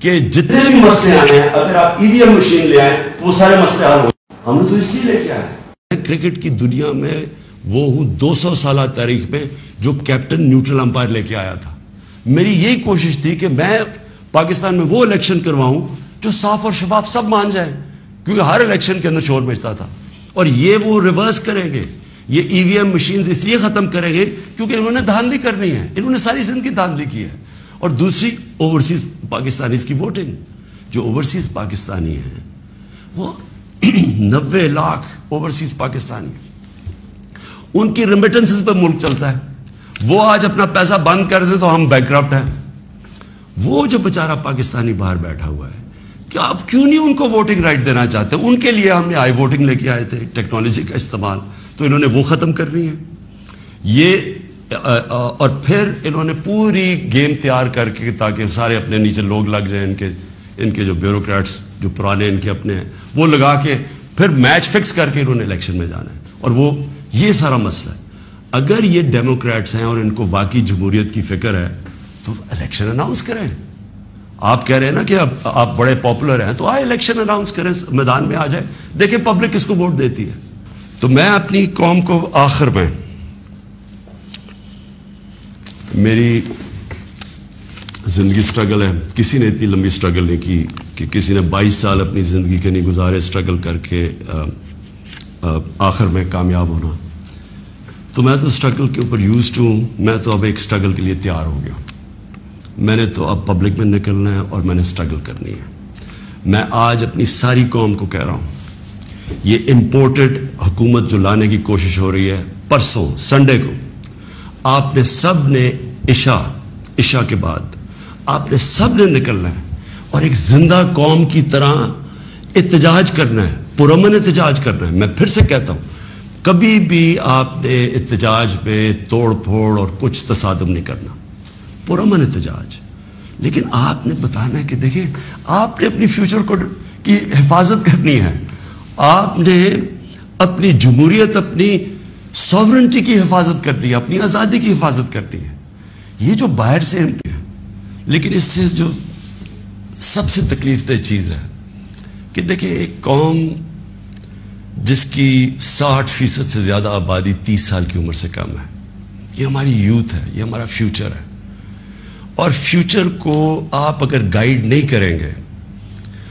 کہ جتنے بھی مسئلے آئے ہیں اگر آپ EVM مشین لے آئیں تو وہ سارے مسئلے حل ہو جائیں. ہم نے تو اس لیے لے کے آئے. کرکٹ کی دنیا میں وہ ہوں 200 سالہ تاریخ میں جو کیپٹن نیوٹرل امپائر لے کے آیا تھا. میری یہی کوشش تھی کہ میں پاکستان میں وہ الیکشن کرواؤں جو صاف اور شفاف سب مان جائیں، کیونکہ ہر الیکشن کے اندر شور مچتا تھا. اور یہ وہ ریورس کریں گے، یہ ای وی ایم مشینز اس لیے ختم کریں گے کیونکہ انہوں نے دھاندلی کرنی ہے، انہوں نے ساری زندگی دھاندلی کی ہے. اور دوسری اوورسیز پاکستانیز کی ووٹنگ، جو اوورسیز پاکستانی ہیں وہ 90 لاکھ اوورسیز پاکستانی، ان کی ریمیٹنسز پہ ملک چلتا ہے. وہ آج اپنا پیسہ بند کر دیں تو ہم بینکرپٹ ہیں. وہ جو بیچارہ پاکستانی باہر بیٹھا ہوا ہے، کیا آپ کیوں نہیں ان کو ووٹنگ رائٹ دینا چاہتے؟ ان کے لیے ہم نے آئی ووٹنگ لے کے آئے تھے، ٹیکنالوجی کا استعمال، تو انہوں نے وہ ختم کرنی ہے. یہ اور پھر انہوں نے پوری گیم تیار کر کے تاکہ سارے اپنے نیچے لوگ لگ جائیں، ان کے جو بیوروکریٹس جو پرانے ان کے اپنے ہیں وہ لگا کے پھر میچ فکس کر کے انہوں نے الیکشن میں جانا ہے. اور وہ یہ سارا مسئلہ ہے. اگر یہ ڈیموکریٹس ہیں اور ان کو واقعی جمہوریت کی فکر ہے تو الیکشن اناؤنس کریں. آپ کہہ رہے ہیں نا کہ اب آپ بڑے پاپولر ہیں تو آئے الیکشن اناؤنس کریں، میدان میں آ جائے، دیکھیں پبلک کس کو ووٹ دیتی ہے. تو میں اپنی قوم کو آخر میں، میری زندگی سٹرگل ہے، کسی نے اتنی لمبی سٹرگل نہیں کی کہ کسی نے 22 سال اپنی زندگی کے نہیں گزارے سٹرگل کر کے آخر میں کامیاب ہونا. تو میں تو سٹرگل کے اوپر یوزڈ ہوں. میں تو اب ایک سٹرگل کے لیے تیار ہو گیا. میں نے تو اب پبلک میں نکلنا ہے اور میں نے سٹرگل کرنی ہے. میں آج اپنی ساری قوم کو کہہ رہا ہوں، یہ امپورٹڈ حکومت جو لانے کی کوشش ہو رہی ہے، پرسوں سنڈے کو آپ نے سب نے عشاء کے بعد آپ نے سب نے نکلنا ہے اور ایک زندہ قوم کی طرح احتجاج کرنا ہے، پرامن احتجاج کرنا ہے. میں پھر سے کہتا ہوں، کبھی بھی آپ نے احتجاج میں توڑ پھوڑ اور کچھ تصادم نہیں کرنا، پرامن احتجاج. لیکن آپ نے بتانا ہے کہ دیکھیں آپ نے اپنی فیوچر کی حفاظت کرنی ہے، آپ نے اپنی جمہوریت، اپنی سوورنٹی کی حفاظت کرنی ہے، اپنی آزادی کی حفاظت کرنی ہے. یہ جو باہر سے ہیں، لیکن اس سے جو سب سے تکلیف دہ چیز ہے کہ دیکھیں ایک قوم جس کی 60% سے زیادہ آبادی 30 سال کی عمر سے کم ہے، یہ ہماری یوتھ ہے، یہ ہمارا فیوچر ہے. اور فیوچر کو آپ اگر گائیڈ نہیں کریں گے،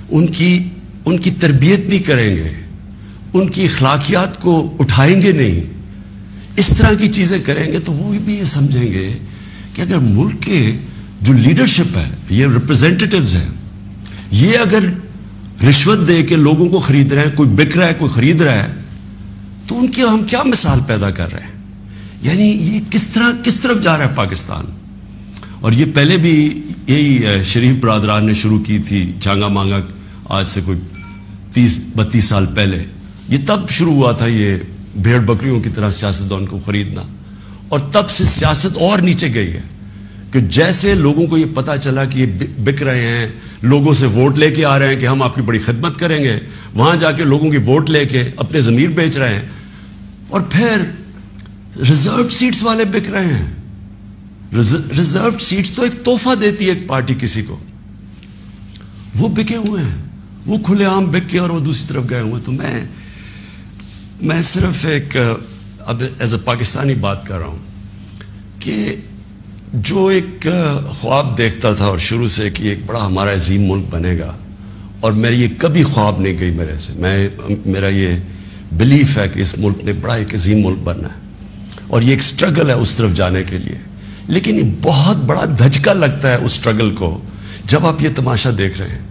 ان کی تربیت نہیں کریں گے، ان کی اخلاقیات کو اٹھائیں گے نہیں، اس طرح کی چیزیں کریں گے تو وہ بھی یہ سمجھیں گے کہ اگر ملک کے جو لیڈرشپ ہے، یہ ریپرزینٹیٹیوز ہیں، یہ اگر رشوت دے کے لوگوں کو خرید رہے ہیں، کوئی بک رہا ہے کوئی خرید رہا ہے، تو ان کی ہم کیا مثال پیدا کر رہے ہیں؟ یعنی یہ کس طرف جا رہا ہے پاکستان. اور یہ پہلے بھی یہی شریف برادران نے شروع کی تھی، چانگا مانگا آج سے کوئی 30-32 سال پہلے. یہ تب شروع ہوا تھا یہ بھیڑ بکریوں کی طرح سیاستدان کو خریدنا، اور تب سے سیاست اور نیچے گئی ہے کہ جیسے لوگوں کو یہ پتا چلا کہ یہ بک رہے ہیں، لوگوں سے ووٹ لے کے آ رہے ہیں کہ ہم آپ کی بڑی خدمت کریں گے، وہاں جا کے لوگوں کی ووٹ لے کے اپنے ضمیر بیچ رہے ہیں. اور پھر ریزروڈ سیٹس والے بک رہے ہیں. ریزروڈ سیٹس تو ایک تحفہ دیتی ہے ایک پارٹی کسی کو، وہ بکے ہوئے ہیں، وہ کھلے عام بک کے اور وہ دوسری طرف گئے ہوئے. تو میں صرف ایک اب ایز اے پاکستانی بات کر رہا ہوں کہ جو ایک خواب دیکھتا تھا اور شروع سے کہ ایک بڑا ہمارا عظیم ملک بنے گا، اور میری یہ کبھی خواب نہیں گئی میرے سے، میرا یہ بلیف ہے کہ اس ملک نے بڑا ایک عظیم ملک بننا ہے، اور یہ ایک سٹرگل ہے اس طرف جانے کے لیے. لیکن یہ بہت بڑا دھچکا لگتا ہے اس سٹرگل کو جب آپ یہ تماشا دیکھ رہے ہیں.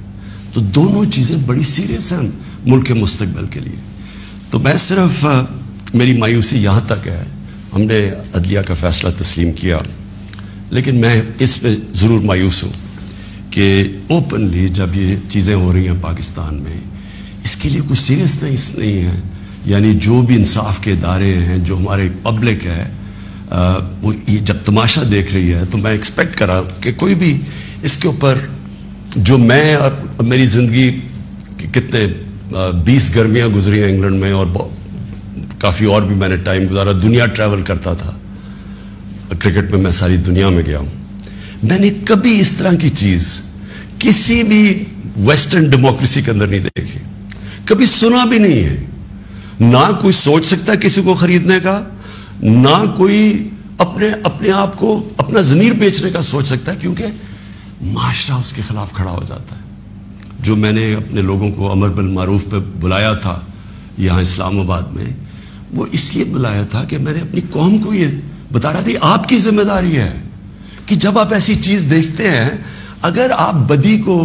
تو دونوں چیزیں بڑی سیریس ہیں ملک کے مستقبل کے لیے. تو میں صرف میری مایوسی یہاں تک ہے، ہم نے عدلیہ کا فیصلہ تسلیم کیا، لیکن میں اس پہ ضرور مایوس ہوں کہ اوپنلی جب یہ چیزیں ہو رہی ہیں پاکستان میں، اس کے لیے کوئی سیریسنس نہیں ہے. یعنی جو بھی انصاف کے ادارے ہیں، جو ہمارے پبلک ہے، وہ جب تماشا دیکھ رہی ہے تو میں ایکسپیکٹ کرا کہ کوئی بھی اس کے اوپر، جو میں اور میری زندگی کتنے 20 گرمیاں گزری ہیں انگلینڈ میں، اور کافی اور بھی میں نے ٹائم گزارا، دنیا ٹریول کرتا تھا، کرکٹ میں میں ساری دنیا میں گیا ہوں. میں نے کبھی اس طرح کی چیز کسی بھی ویسٹرن ڈیموکریسی کے اندر نہیں دیکھی، کبھی سنا بھی نہیں ہے. نہ کوئی سوچ سکتا ہے کسی کو خریدنے کا، نہ کوئی اپنے آپ کو اپنا ضمیر بیچنے کا سوچ سکتا ہے، کیونکہ معاشرہ اس کے خلاف کھڑا ہو جاتا ہے. جو میں نے اپنے لوگوں کو امر بالمعروف پہ بلایا تھا یہاں اسلام آباد میں، وہ اس لیے بلایا تھا کہ میں نے اپنی قوم کو یہ بتا رہا تھا آپ کی ذمہ داری ہے کہ جب آپ ایسی چیز دیکھتے ہیں، اگر آپ بدی کو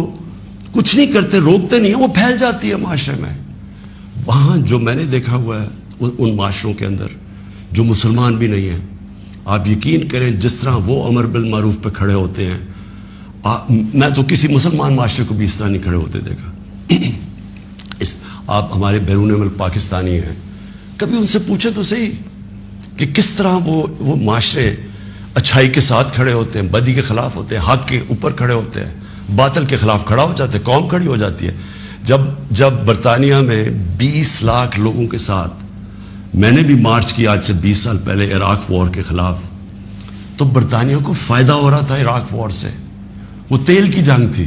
کچھ نہیں کرتے، روکتے نہیں ہیں، وہ پھیل جاتی ہے معاشرے میں. وہاں جو میں نے دیکھا ہوا ہے ان معاشروں کے اندر جو مسلمان بھی نہیں ہیں، آپ یقین کریں جس طرح وہ امر بالمعروف پہ کھڑے ہوتے ہیں، میں تو کسی مسلمان معاشرے کو بھی اس طرح نہیں کھڑے ہوتے دیکھا. آپ ہمارے بیرون ملک پاکستانی ہیں، کبھی ان سے پوچھیں تو صحیح کہ کس طرح وہ معاشرے اچھائی کے ساتھ کھڑے ہوتے ہیں، بدی کے خلاف ہوتے ہیں، حق کے اوپر کھڑے ہوتے ہیں، باطل کے خلاف کھڑا ہو جاتے ہیں، قوم کھڑی ہو جاتی ہے. جب برطانیہ میں 20 لاکھ لوگوں کے ساتھ میں نے بھی مارچ کیا آج سے 20 سال پہلے عراق وار کے خلاف، تو برطانیہ کو فائدہ ہو رہا تھا عراق وار سے. وہ تیل کی جنگ تھی،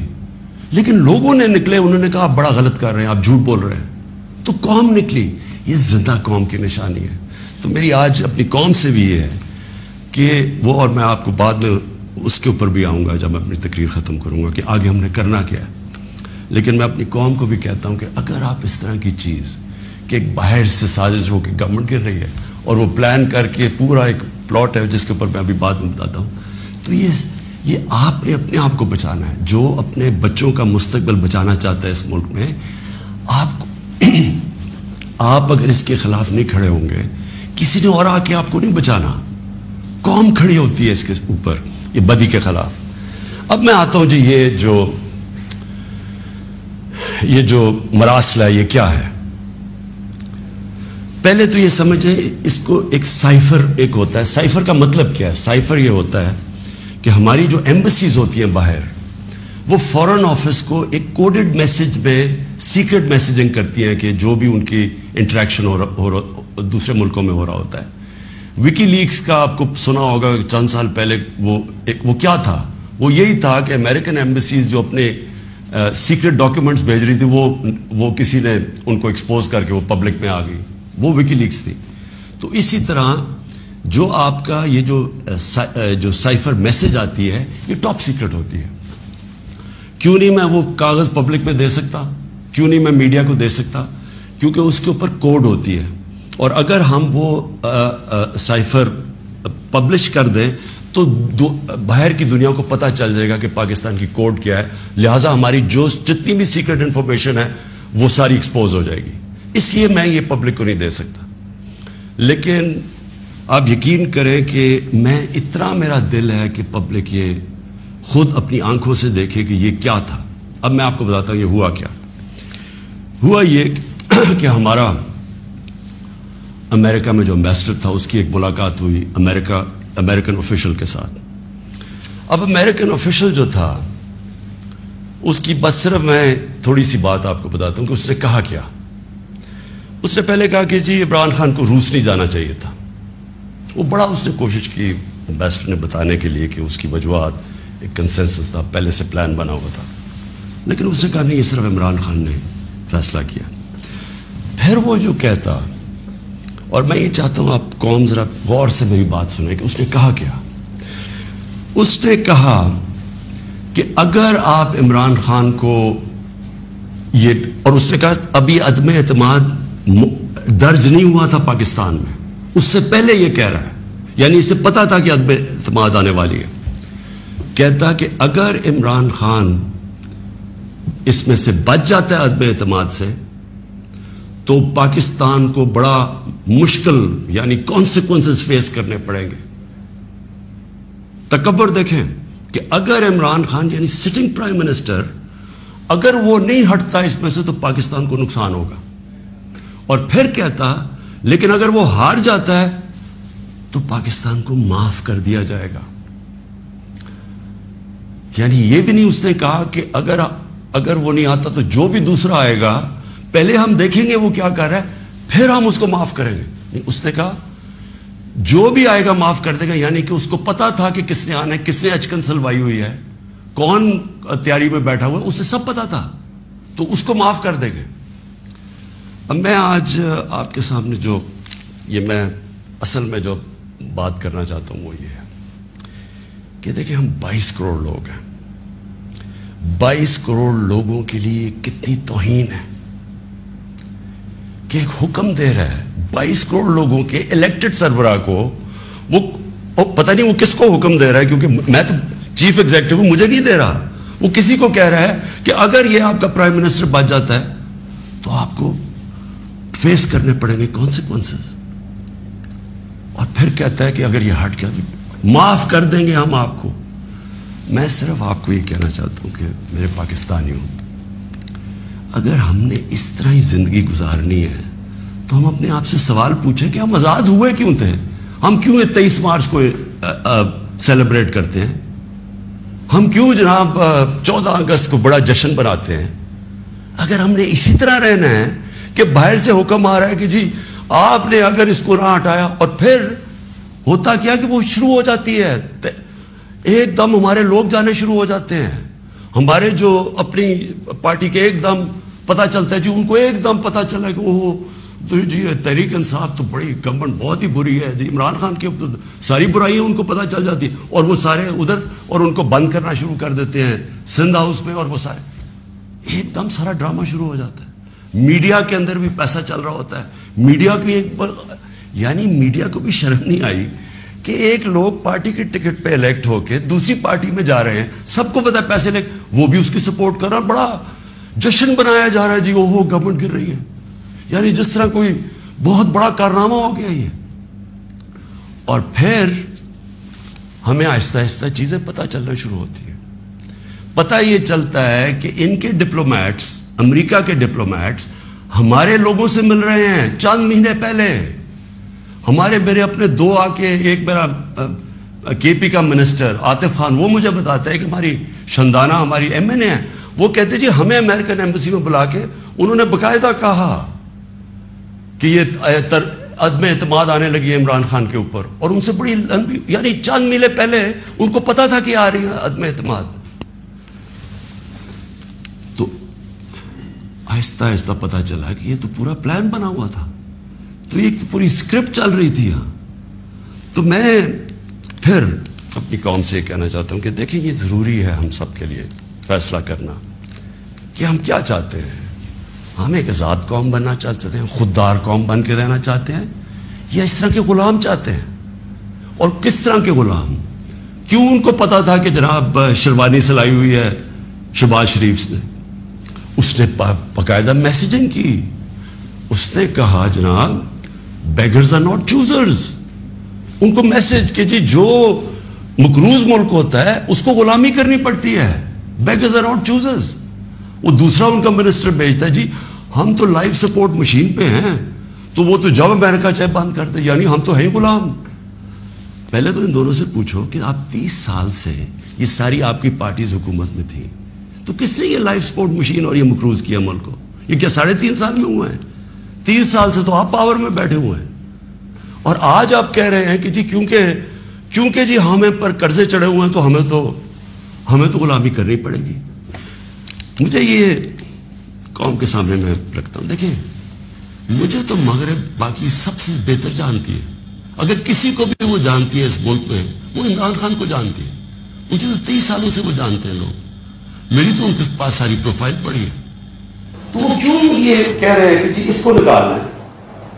لیکن لوگوں نے نکلے، انہوں نے کہا آپ بڑا غلط کر رہے ہیں، آپ جھوٹ بول رہے ہیں، تو قوم نکلی. یہ زندہ قوم کی نشانی ہے. تو میری آج اپنی قوم سے بھی یہ ہے کہ وہ، اور میں آپ کو بعد میں اس کے اوپر بھی آؤں گا جب میں اپنی تقریر ختم کروں گا کہ آگے ہم نے کرنا کیا ہے، لیکن میں اپنی قوم کو بھی کہتا ہوں کہ اگر آپ اس طرح کی چیز کہ ایک باہر سے سازش ہو کے گورنمنٹ گر رہی ہے اور وہ پلان کر کے پورا ایک پلاٹ ہے جس کے اوپر میں ابھی بعد میں بتاتا ہوں، تو یہ آپ نے اپنے آپ کو بچانا ہے. جو اپنے بچوں کا مستقبل بچانا چاہتا ہے اس ملک میں، آپ اگر اس کے خلاف نہیں کھڑے ہوں گے، کسی نے اور آ کے آپ کو نہیں بچانا. قوم کھڑی ہوتی ہے اس کے اوپر، یہ بدی کے خلاف. اب میں آتا ہوں جی، یہ جو مراسل ہے یہ کیا ہے؟ پہلے تو یہ سمجھیں اس کو ایک سائفر ایک ہوتا ہے. سائفر کا مطلب کیا ہے؟ سائفر یہ ہوتا ہے کہ ہماری جو ایمبیسیز ہوتی ہیں باہر، وہ فورن آفس کو ایک کوڈڈ میسج میں سیکرٹ میسیجنگ کرتی ہیں کہ جو بھی ان کی انٹریکشن دوسرے ملکوں میں ہو رہا ہوتا ہے. وکی لیکس کا آپ کو سنا ہوگا چند سال پہلے، وہ کیا تھا؟ وہ یہی تھا کہ امریکن ایمبیسیز جو اپنے سیکرٹ ڈاکیومنٹس بھیج رہی تھی، وہ کسی نے ان کو ایکسپوز کر کے وہ پبلک میں آ گئی، وہ وکی لیکس تھی. تو اسی طرح جو آپ کا یہ جو سائفر میسج آتی ہے، یہ ٹاپ سیکرٹ ہوتی ہے. کیوں نہیں میں وہ کاغذ پبلک میں دے سکتا؟ کیوں نہیں میں میڈیا کو دے سکتا؟ کیونکہ اس کے اوپر کوڈ ہوتی ہے، اور اگر ہم وہ سائفر پبلش کر دیں تو باہر کی دنیا کو پتہ چل جائے گا کہ پاکستان کی کوڈ کیا ہے. لہٰذا ہماری جتنی بھی سیکرٹ انفارمیشن ہے وہ ساری ایکسپوز ہو جائے گی. اس لیے میں یہ پبلک کو نہیں دے سکتا. لیکن آپ یقین کریں کہ میں اتنا میرا دل ہے کہ پبلک یہ خود اپنی آنکھوں سے دیکھے کہ یہ کیا تھا. اب میں آپ کو بتاتا ہوں یہ ہوا کیا. ہوا یہ کہ ہمارا امریکہ میں جو ایمبیسڈر تھا اس کی ایک ملاقات ہوئی امریکن آفیشل کے ساتھ. اب امریکن آفیشل جو تھا اس کی بس صرف میں تھوڑی سی بات آپ کو بتاتا ہوں کہ اس نے کہا کیا. اس نے پہلے کہا کہ جی عمران خان کو روس نہیں جانا چاہیے تھا. وہ بڑا اس نے کوشش کی امبیسڈر نے بتانے کے لیے کہ اس کی وجوہات، ایک کنسنسس تھا، پہلے سے پلان بنا ہوا تھا، لیکن اس نے کہا نہیں، یہ صرف عمران خان نے فیصلہ کیا. پھر وہ جو کہتا، اور میں یہ چاہتا ہوں آپ قوم ذرا غور سے میری بات سنیں کہ اس نے کہا کیا. اس نے کہا کہ اگر آپ عمران خان کو یہ، اور اس نے کہا ابھی عدم اعتماد درج نہیں ہوا تھا پاکستان میں، اس سے پہلے یہ کہہ رہا ہے، یعنی اسے پتا تھا کہ عدم اعتماد آنے والی ہے. کہتا کہ اگر عمران خان اس میں سے بچ جاتا ہے عدم اعتماد سے تو پاکستان کو بڑا مشکل یعنی کانسیکوینسز فیس کرنے پڑیں گے. تکبر دیکھیں کہ اگر عمران خان یعنی سٹنگ پرائم منسٹر اگر وہ نہیں ہٹتا اس میں سے تو پاکستان کو نقصان ہوگا. اور پھر کہتا لیکن اگر وہ ہار جاتا ہے تو پاکستان کو معاف کر دیا جائے گا. یعنی یہ بھی نہیں اس نے کہا کہ اگر وہ نہیں آتا تو جو بھی دوسرا آئے گا پہلے ہم دیکھیں گے وہ کیا کر رہا ہے پھر ہم اس کو معاف کریں گے. اس نے کہا جو بھی آئے گا معاف کر دے گا. یعنی کہ اس کو پتا تھا کہ کس نے آنا ہے، کس نے اچکن سلوائی ہوئی ہے، کون تیاری میں بیٹھا ہوا ہے، اسے سب پتا تھا، تو اس کو معاف کر دیں گے. اب میں آج آپ کے سامنے جو میں اصل میں جو بات کرنا چاہتا ہوں وہ یہ ہے کہ دیکھیں ہم 22 کروڑ لوگ ہیں. 22 کروڑ لوگوں کے لیے کتنی توہین ہے کہ ایک حکم دے رہا ہے 22 کروڑ لوگوں کے الیکٹڈ سربراہ کو، وہ پتہ نہیں وہ کس کو حکم دے رہا ہے، کیونکہ میں تو چیف ایگزیکٹو ہوں، مجھے نہیں دے رہا، وہ کسی کو کہہ رہا ہے کہ اگر یہ آپ کا پرائم منسٹر بچ جاتا ہے تو آپ کو فیس کرنے پڑیں گے کانسیکوینسز، اور پھر کہتا ہے کہ اگر یہ ہٹ گیا تو معاف کر دیں گے ہم آپ کو۔ میں صرف آپ کو یہ کہنا چاہتا ہوں کہ میرے پاکستانیوں، اگر ہم نے اس طرح ہی زندگی گزارنی ہے تو ہم اپنے آپ سے سوال پوچھیں کہ ہم آزاد ہوئے کیوں تھے؟ ہم کیوں 23 مارچ کو سیلیبریٹ کرتے ہیں؟ ہم کیوں جناب 14 اگست کو بڑا جشن بناتے ہیں؟ اگر ہم نے اسی طرح رہنا ہے کہ باہر سے حکم آ رہا ہے کہ جی آپ نے اگر اس کو نہ ہٹایا، اور پھر ہوتا کیا کہ وہ شروع ہو جاتی ہے، ایک دم ہمارے لوگ جانے شروع ہو جاتے ہیں، ہمارے جو اپنی پارٹی کے ایک دم پتہ چلتا ہے جی، ان کو ایک دم پتہ چلا کہ وہ جی تحریک انصاف تو بڑی گورنمنٹ بہت ہی بری ہے جی، عمران خان کی ساری برائیاں ان کو پتہ چل جاتی، اور وہ سارے ادھر، اور ان کو بند کرنا شروع کر دیتے ہیں سندھ ہاؤس میں، اور وہ سارے ایک دم سارا ڈرامہ شروع ہو جاتا ہے۔ میڈیا کے اندر بھی پیسہ چل رہا ہوتا ہے، میڈیا کی یعنی میڈیا کو بھی شرم نہیں آئی کہ ایک لوگ پارٹی کے ٹکٹ پہ الیکٹ ہو کے دوسری پارٹی میں جا رہے ہیں، سب کو پتا ہے پیسے لے، وہ بھی اس کی سپورٹ کر رہا، بڑا جشن بنایا جا رہا ہے جی وہ گورنمنٹ گر رہی ہے، یعنی جس طرح کوئی بہت بڑا کارنامہ ہو گیا یہ۔ اور پھر ہمیں آہستہ آہستہ چیزیں پتہ چلنا شروع ہوتی ہیں، پتہ یہ چلتا ہے کہ ان کے ڈپلومیٹس، امریکہ کے ڈپلومیٹس ہمارے لوگوں سے مل رہے ہیں چند مہینے پہلے، ہمارے میرے اپنے دو آ کے، ایک میرا کے پی کا منسٹر عاطف خان، وہ مجھے بتاتا ہے کہ ہماری شندانہ ہماری ایم این اے ہے، وہ کہتے جی ہمیں امریکن ایمبیسی میں بلا کے انہوں نے باقاعدہ کہا کہ یہ عدم اعتماد آنے لگی ہے عمران خان کے اوپر، اور ان سے بڑی لمبی، یعنی چند مہینے پہلے ان کو پتا تھا کہ آ رہی ہے عدم اعتماد۔ تو آہستہ آہستہ پتا چلا کہ یہ تو پورا پلان بنا ہوا تھا، تو یہ پوری اسکرپٹ چل رہی تھی یہاں۔ تو میں پھر اپنی قوم سے یہ کہنا چاہتا ہوں کہ دیکھیں یہ ضروری ہے ہم سب کے لیے فیصلہ کرنا کہ ہم کیا چاہتے ہیں۔ ہم ایک آزاد قوم بننا چاہتے ہیں، خوددار قوم بن کے رہنا چاہتے ہیں، یا اس طرح کے غلام چاہتے ہیں؟ اور کس طرح کے غلام؟ کیوں ان کو پتا تھا کہ جناب شیروانی سلائی ہوئی ہے شہباز شریف نے؟ اس نے باقاعدہ میسیجنگ کی، اس نے کہا جناب بیگرز آر ناٹ چوزرز، ان کو میسج کہ جی جو مقروض ملک ہوتا ہے اس کو غلامی کرنی پڑتی ہے، بیگرز آر ناٹ چوزرز۔ وہ دوسرا ان کا منسٹر بھیجتا ہے جی ہم تو لائف سپورٹ مشین پہ ہیں، تو وہ تو جب امریکہ چاہے بند کر دے، یعنی ہم تو ہیں غلام۔ پہلے تو ان دونوں سے پوچھو کہ آپ 30 سال سے یہ ساری آپ کی پارٹیز حکومت میں تھی، تو کس نے یہ لائف سپورٹ مشین اور یہ مقروض کیا ملک کو؟ یہ کیا 3.5 سال میں ہوا ہے؟ 30 سال سے تو آپ پاور میں بیٹھے ہوئے ہیں، اور آج آپ کہہ رہے ہیں کہ جی کیونکہ جی ہمیں پر قرضے چڑھے ہوئے ہیں تو ہمیں تو غلامی کرنی پڑے گی۔ مجھے یہ قوم کے سامنے میں رکھتا ہوں، دیکھیں مجھے تو مغرب باقی سب سے بہتر جانتی ہے، اگر کسی کو بھی وہ جانتی ہے اس ملک میں وہ عمران خان کو جانتی ہے، مجھے تو 30 سالوں سے وہ جانتے ہیں لوگ، میری تو ان کے پاس ساری پروفائل پڑی ہے، تو وہ کیوں یہ کہہ رہے ہیں کہ جی اس کو نکالنا ہے؟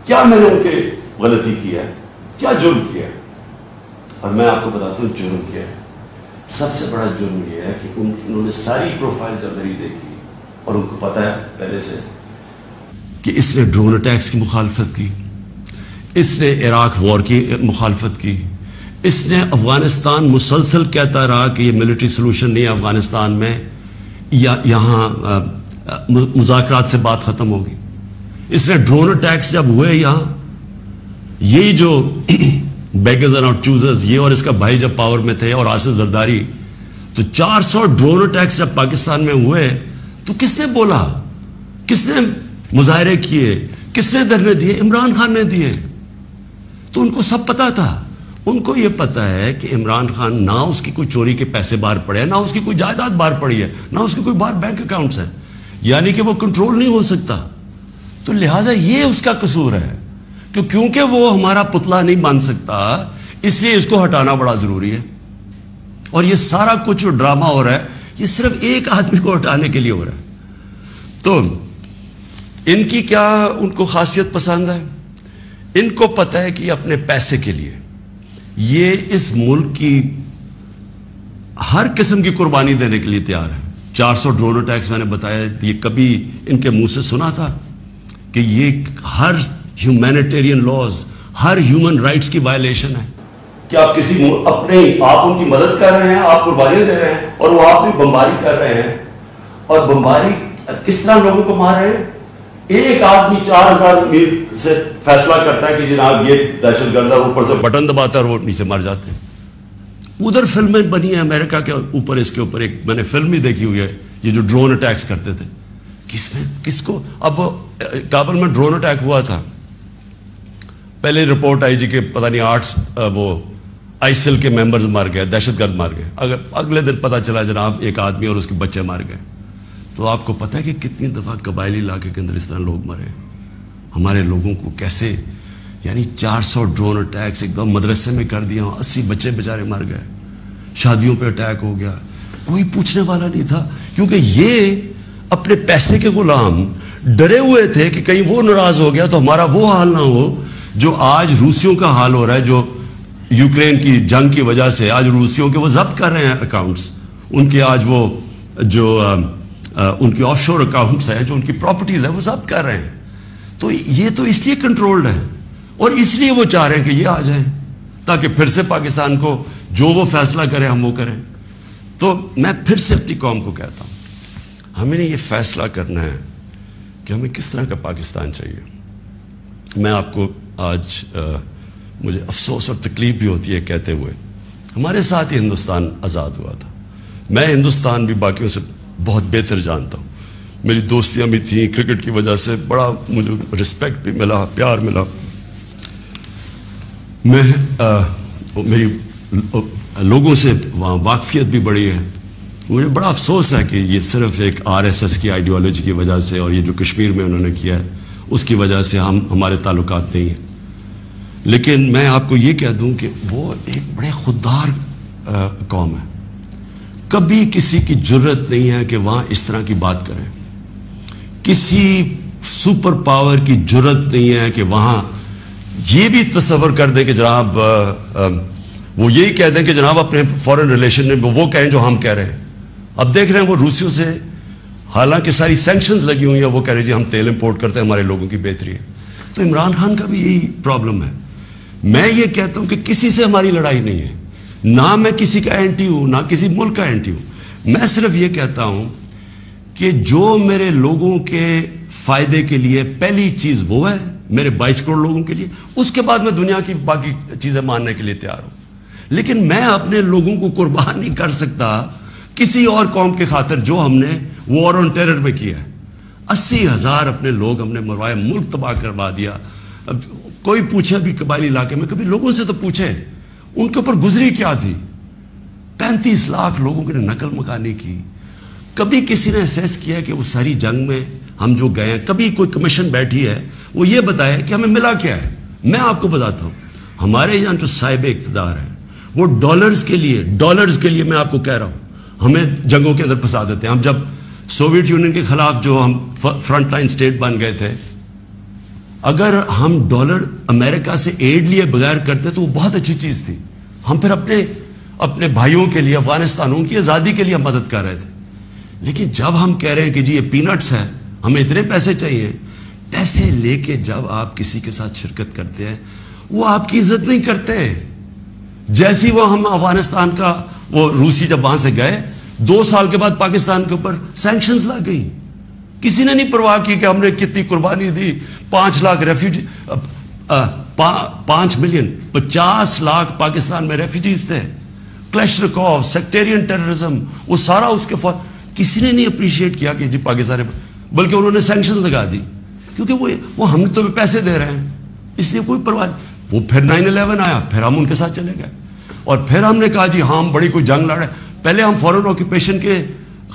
کیا میں نے ان کے غلطی کیا ہے؟ کیا جرم کیا ہے؟ اور میں آپ کو بتاتا ہوں جرم کیا ہے۔ سب سے بڑا جرم یہ ہے کہ انہوں نے ساری پروفائل جب میری دیکھی، اور ان کو پتا ہے پہلے سے کہ اس نے ڈرون اٹیکس کی مخالفت کی، اس نے عراق وار کی مخالفت کی، اس نے افغانستان مسلسل کہتا رہا کہ یہ ملٹری سلوشن نہیں ہے افغانستان میں، یہاں مذاکرات سے بات ختم ہوگی۔ اس نے ڈرون اٹیکس جب ہوئے یہاں، یہی جو بیگرز آر ناٹ چوزرز، یہ اور اس کا بھائی جب پاور میں تھے اور آصف زرداری، تو 400 ڈرون اٹیکس جب پاکستان میں ہوئے تو کس نے بولا؟ کس نے مظاہرے کیے؟ کس نے دھرنے دیے؟ عمران خان نے دیے۔ تو ان کو سب پتا تھا، ان کو یہ پتا ہے کہ عمران خان نہ اس کی کوئی چوری کے پیسے باہر پڑے، نہ اس کی کوئی جائیداد باہر پڑی ہے، نہ اس کے کوئی باہر بینک اکاؤنٹس ہیں، یعنی کہ وہ کنٹرول نہیں ہو سکتا۔ تو لہذا یہ اس کا قصور ہے کہ کیونکہ وہ ہمارا پتلا نہیں بن سکتا، اس لیے اس کو ہٹانا بڑا ضروری ہے۔ اور یہ سارا کچھ جو ڈرامہ ہو رہا ہے یہ صرف ایک آدمی کو ہٹانے کے لیے ہو رہا ہے. تو ان کی کیا ان کو خاصیت پسند ہے؟ ان کو پتہ ہے کہ اپنے پیسے کے لیے یہ اس ملک کی ہر قسم کی قربانی دینے کے لیے تیار ہے. 400 ڈرون اٹیکس میں نے بتایا، یہ کبھی ان کے منہ سے سنا تھا کہ یہ ہر ہیومینیٹیرین لاز، ہر ہیومن رائٹس کی وائلیشن ہے کہ آپ کسی اپنے آپ ان کی مدد کر رہے ہیں، آپ قربانیاں دے رہے ہیں، اور وہ آپ بھی بمباری کر رہے ہیں. اور بمباری کس طرح لوگوں کو مار رہے ہیں؟ ایک آدمی 4000 میل سے فیصلہ کرتا ہے کہ جناب یہ دہشت گرد ہے، اوپر سے بٹن دباتا ہے اور وہ نیچے مر جاتے ہیں. ادھر فلمیں بنی ہیں امریکہ کے اوپر، اس کے اوپر ایک میں نے فلم بھی دیکھی ہوئی ہے، یہ جو ڈرون اٹیکس کرتے تھے. کس کو اب کابل میں ڈرون اٹیک ہوا تھا، پہلے رپورٹ آئی جی کہ پتہ نہیں 8 وہ آئیسل کے ممبرز مار گئے، دہشت گرد مار گئے. اگلے دن پتہ چلا جناب ایک آدمی اور اس کے بچے مار گئے. تو آپ کو پتہ ہے کہ کتنی دفعہ قبائلی علاقے کے اندر اس طرح لوگ مرے، ہمارے لوگوں کو کیسے، یعنی 400 ڈرون اٹیکس ایک دم مدرسے میں کر دیا، 80 بچے بیچارے مر گئے، شادیوں پہ اٹیک ہو گیا، کوئی پوچھنے والا نہیں تھا. کیونکہ یہ اپنے پیسے کے غلام ڈرے ہوئے تھے کہ کہیں وہ ناراض ہو گیا تو ہمارا وہ حال نہ ہو جو آج روسیوں کا حال ہو رہا ہے، جو یوکرین کی جنگ کی وجہ سے آج روسیوں کے وہ ضبط کر رہے ہیں اکاؤنٹس، ان کے آج وہ جو ان کی آف شور اکاؤنٹس ہیں، جو ان کی پراپرٹیز ہیں وہ ضبط کر رہے ہیں. تو یہ تو اس لیے کنٹرولڈ ہے، اور اس لیے وہ چاہ رہے ہیں کہ یہ آ جائیں تاکہ پھر سے پاکستان کو جو وہ فیصلہ کریں ہم وہ کریں. تو میں پھر سے اپنی قوم کو کہتا ہوں، ہمیں نے یہ فیصلہ کرنا ہے کہ ہمیں کس طرح کا پاکستان چاہیے. میں آپ کو آج مجھے افسوس اور تکلیف بھی ہوتی ہے کہتے ہوئے، ہمارے ساتھ ہی ہندوستان آزاد ہوا تھا. میں ہندوستان بھی باقیوں سے بہت بہتر جانتا ہوں، میری دوستیاں بھی تھیں، کرکٹ کی وجہ سے بڑا مجھے رسپیکٹ بھی ملا، پیار ملا. میری لوگوں سے وہاں واقفیت بھی بڑی ہے. مجھے بڑا افسوس ہے کہ یہ صرف ایک RSS کی آئیڈیالوجی کی وجہ سے اور یہ جو کشمیر میں انہوں نے کیا ہے اس کی وجہ سے ہمارے تعلقات نہیں ہیں. لیکن میں آپ کو یہ کہہ دوں کہ وہ ایک بڑے خوددار قوم ہے. کبھی کسی کی جرت نہیں ہے کہ وہاں اس طرح کی بات کریں. کسی سپر پاور کی جرت نہیں ہے کہ وہاں یہ بھی تصور کر دیں کہ جناب وہ یہی کہہ دیں کہ جناب اپنے فورن ریلیشن میں وہ کہیں جو ہم کہہ رہے ہیں. اب دیکھ رہے ہیں وہ روسیوں سے حالانکہ ساری سینکشنز لگی ہوئی ہیں، وہ کہہ رہے ہیں جی ہم تیل امپورٹ کرتے ہیں، ہمارے لوگوں کی بہتری ہے. تو عمران خان کا بھی یہی پرابلم ہے. میں یہ کہتا ہوں کہ کسی سے ہماری لڑائی نہیں ہے، نہ میں کسی کا اینٹی ہوں نہ کسی ملک کا اینٹی ہوں. میں صرف یہ کہتا ہوں کہ جو میرے لوگوں کے فائدے کے لیے پہلی چیز وہ ہے، میرے 22 کروڑ لوگوں کے لیے، اس کے بعد میں دنیا کی باقی چیزیں ماننے کے لیے تیار ہوں. لیکن میں اپنے لوگوں کو قربان نہیں کر سکتا کسی اور قوم کے خاطر جو ہم نے وار آن ٹیرر میں کیا ہے. 80,000 اپنے لوگ ہم نے مروایا، ملک تباہ کروا دیا. اب کوئی پوچھے بھی قبائلی علاقے میں، کبھی لوگوں سے تو پوچھے ان کے اوپر گزری کیا تھی. 35 لاکھ لوگوں کی نقل مکانی کی. کبھی کسی نے احساس کیا کہ وہ ساری جنگ میں ہم جو گئے ہیں، کبھی کوئی کمیشن بیٹھی ہے وہ یہ بتائے کہ ہمیں ملا کیا ہے؟ میں آپ کو بتاتا ہوں، ہمارے یہاں جو صاحب اقتدار ہیں وہ ڈالرز کے لیے میں آپ کو کہہ رہا ہوں ہمیں جنگوں کے اندر پھنسا دیتے ہیں. ہم جب سوویت یونین کے خلاف جو ہم فرنٹ لائن اسٹیٹ بن گئے تھے، اگر ہم ڈالر امریکہ سے ایڈ لیے بغیر کرتے تو وہ بہت اچھی چیز تھی. ہم پھر اپنے بھائیوں کے لیے، افغانستان ان کی آزادی کے لیے مدد کر رہے تھے. لیکن جب ہم کہہ رہے ہیں کہ جی یہ پینٹس ہے، ہمیں اتنے پیسے چاہیے، پیسے لے کے جب آپ کسی کے ساتھ شرکت کرتے ہیں وہ آپ کی عزت نہیں کرتے. جیسی وہ ہم افغانستان کا وہ روسی جب وہاں سے گئے 2 سال کے بعد پاکستان کے اوپر سینکشنز لگ گئی. کسی نے نہیں پرواہ کی کہ ہم نے کتنی قربانی دی. 5 لاکھ ریفیوجی 5 ملین 50 لاکھ پاکستان میں ریفیوجیز تھے. کلیشنکوف، سیکٹیرین ٹیررزم، وہ سارا اس کے کسی نے نہیں اپریشیٹ کیا کہ جی پاکستان، بلکہ انہوں نے سینکشنز لگا دی کیونکہ وہ ہم تو پیسے دے رہے ہیں، اس لیے کوئی پرواہ نہیں. وہ پھر 9/11 آیا، پھر ہم ان کے ساتھ چلے گئے اور پھر ہم نے کہا جی ہاں ہم بڑی کوئی جنگ لڑ رہے ہیں. پہلے ہم فورن آکوپیشن کے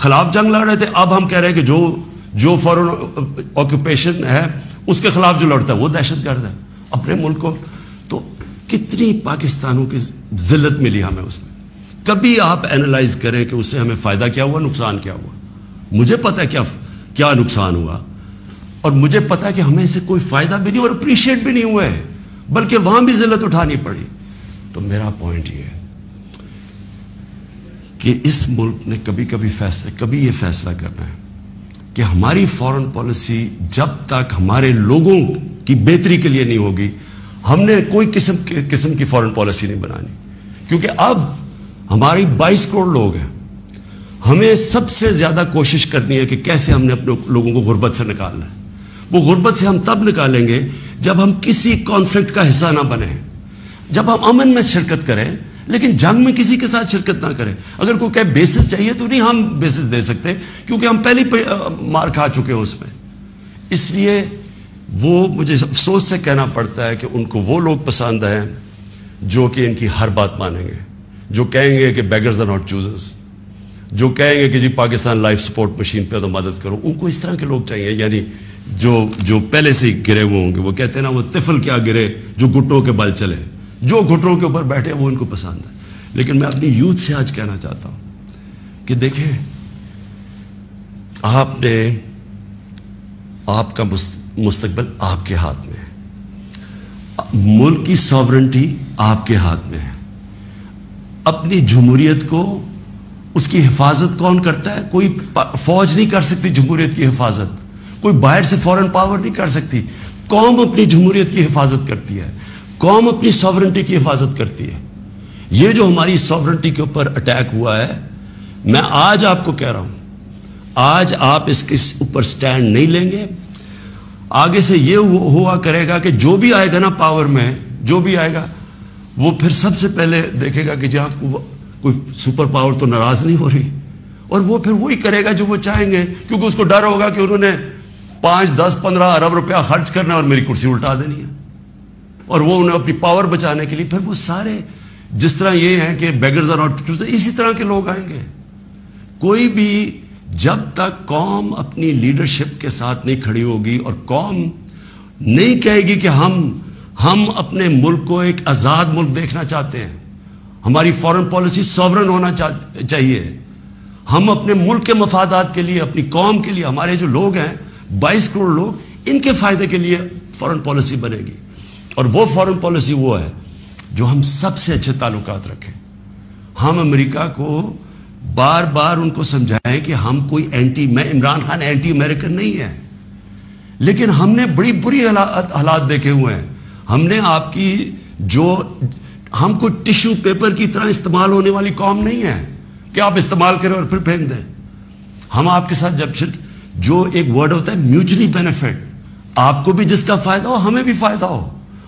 خلاف جنگ لڑ رہے تھے، اب ہم کہہ رہے ہیں کہ جو فورن آکوپیشن ہے اس کے خلاف جو لڑتا ہے وہ دہشت گرد ہے اپنے ملک کو. تو کتنی پاکستانوں کی ذلت ملی ہمیں اس میں. کبھی آپ اینالائز کریں کہ اس سے ہمیں فائدہ کیا ہوا، نقصان کیا ہوا. مجھے پتا ہے کیا نقصان ہوا، اور مجھے پتا ہے کہ ہمیں اس سے کوئی فائدہ بھی نہیں اور اپریشیٹ بھی نہیں ہوا ہے، بلکہ وہاں بھی ذلت اٹھانی پڑی. تو میرا پوائنٹ یہ ہے کہ اس ملک نے کبھی یہ فیصلہ کرنا ہے کہ ہماری فارن پالیسی جب تک ہمارے لوگوں کی بہتری کے لیے نہیں ہوگی، ہم نے کوئی قسم کی فارن پالیسی نہیں بنانی. کیونکہ اب ہماری 22 کروڑ لوگ ہیں، ہمیں سب سے زیادہ کوشش کرنی ہے کہ کیسے ہم نے اپنے لوگوں کو غربت سے نکالنا ہے. وہ غربت سے ہم تب نکالیں گے جب ہم کسی کانفلکٹ کا حصہ نہ بنیں، جب ہم امن میں شرکت کریں لیکن جنگ میں کسی کے ساتھ شرکت نہ کریں. اگر کوئی کہ بیسس چاہیے تو نہیں ہم بیسس دے سکتے، کیونکہ ہم پہلے مار کھا چکے ہیں اس میں. اس لیے وہ مجھے افسوس سے کہنا پڑتا ہے کہ ان کو وہ لوگ پسند ہیں جو کہ ان کی ہر بات مانیں گے، جو کہیں گے کہ بیگرز آر ناٹ چوزرز، جو کہیں گے کہ جی پاکستان لائف سپورٹ مشین پہ تو مدد کرو. ان کو اس طرح کے لوگ چاہیے، یعنی جو پہلے سے ہی گرے ہوئے ہوں گے. وہ کہتے ہیں نا وہ طفل کیا گرے جو گھٹنوں کے بل چلے، جو گھٹنوں کے اوپر بیٹھے وہ ان کو پسند ہے. لیکن میں اپنی یوتھ سے آج کہنا چاہتا ہوں کہ دیکھیں، آپ کا مستقبل آپ کے ہاتھ میں ہے، ملک کی ساورنٹی آپ کے ہاتھ میں ہے. اپنی جمہوریت کو، اس کی حفاظت کون کرتا ہے؟ کوئی فوج نہیں کر سکتی جمہوریت کی حفاظت، کوئی باہر سے فورن پاور نہیں کر سکتی. قوم اپنی جمہوریت کی حفاظت کرتی ہے، قوم اپنی ساورنٹی کی حفاظت کرتی ہے. یہ جو ہماری ساورنٹی کے اوپر اٹیک ہوا ہے، میں آج آپ کو کہہ رہا ہوں، آج آپ اس کے اوپر سٹینڈ نہیں لیں گے، آگے سے یہ ہوا کرے گا کہ جو بھی آئے گا نا پاور میں، جو بھی آئے گا وہ پھر سب سے پہلے دیکھے گا کہ جی آپ کو کوئی سپر پاور تو ناراض نہیں ہو رہی، اور وہ پھر وہی کرے گا جو وہ چاہیں گے، کیونکہ اس کو ڈر ہوگا کہ انہوں نے 5, 10, 15 ارب روپیہ خرچ کرنا اور میری کرسی الٹا دینی ہے. اور وہ انہیں اپنی پاور بچانے کے لیے پھر وہ سارے، جس طرح یہ ہے کہ بیگرز آر ناٹ چوزرز، اسی طرح کے لوگ آئیں گے. کوئی بھی جب تک قوم اپنی لیڈرشپ کے ساتھ نہیں کھڑی ہوگی اور قوم نہیں کہے گی کہ ہم اپنے ملک کو ایک آزاد ملک دیکھنا چاہتے ہیں، ہماری فارن پالیسی ساورن ہونا چاہیے، ہم اپنے ملک کے مفادات کے لیے، اپنی قوم کے لیے، ہمارے جو لوگ ہیں 22 کروڑ لوگ، ان کے فائدے کے لیے فارن پالیسی بنے گی. اور وہ فارن پالیسی وہ ہے جو ہم سب سے اچھے تعلقات رکھیں. ہم امریکہ کو بار بار ان کو سمجھائیں کہ ہم کوئی میں عمران خان اینٹی امریکن نہیں ہے، لیکن ہم نے بڑی بری حالات دیکھے ہوئے ہیں. ہم نے آپ کی ہم کوئی ٹیشو پیپر کی طرح استعمال ہونے والی قوم نہیں ہے کہ آپ استعمال کریں اور پھر پھینک دیں. ہم آپ کے ساتھ جو ایک ورڈ ہوتا ہے میوچلی بینیفٹ، آپ کو بھی جس کا فائدہ ہو ہمیں بھی فائدہ ہو.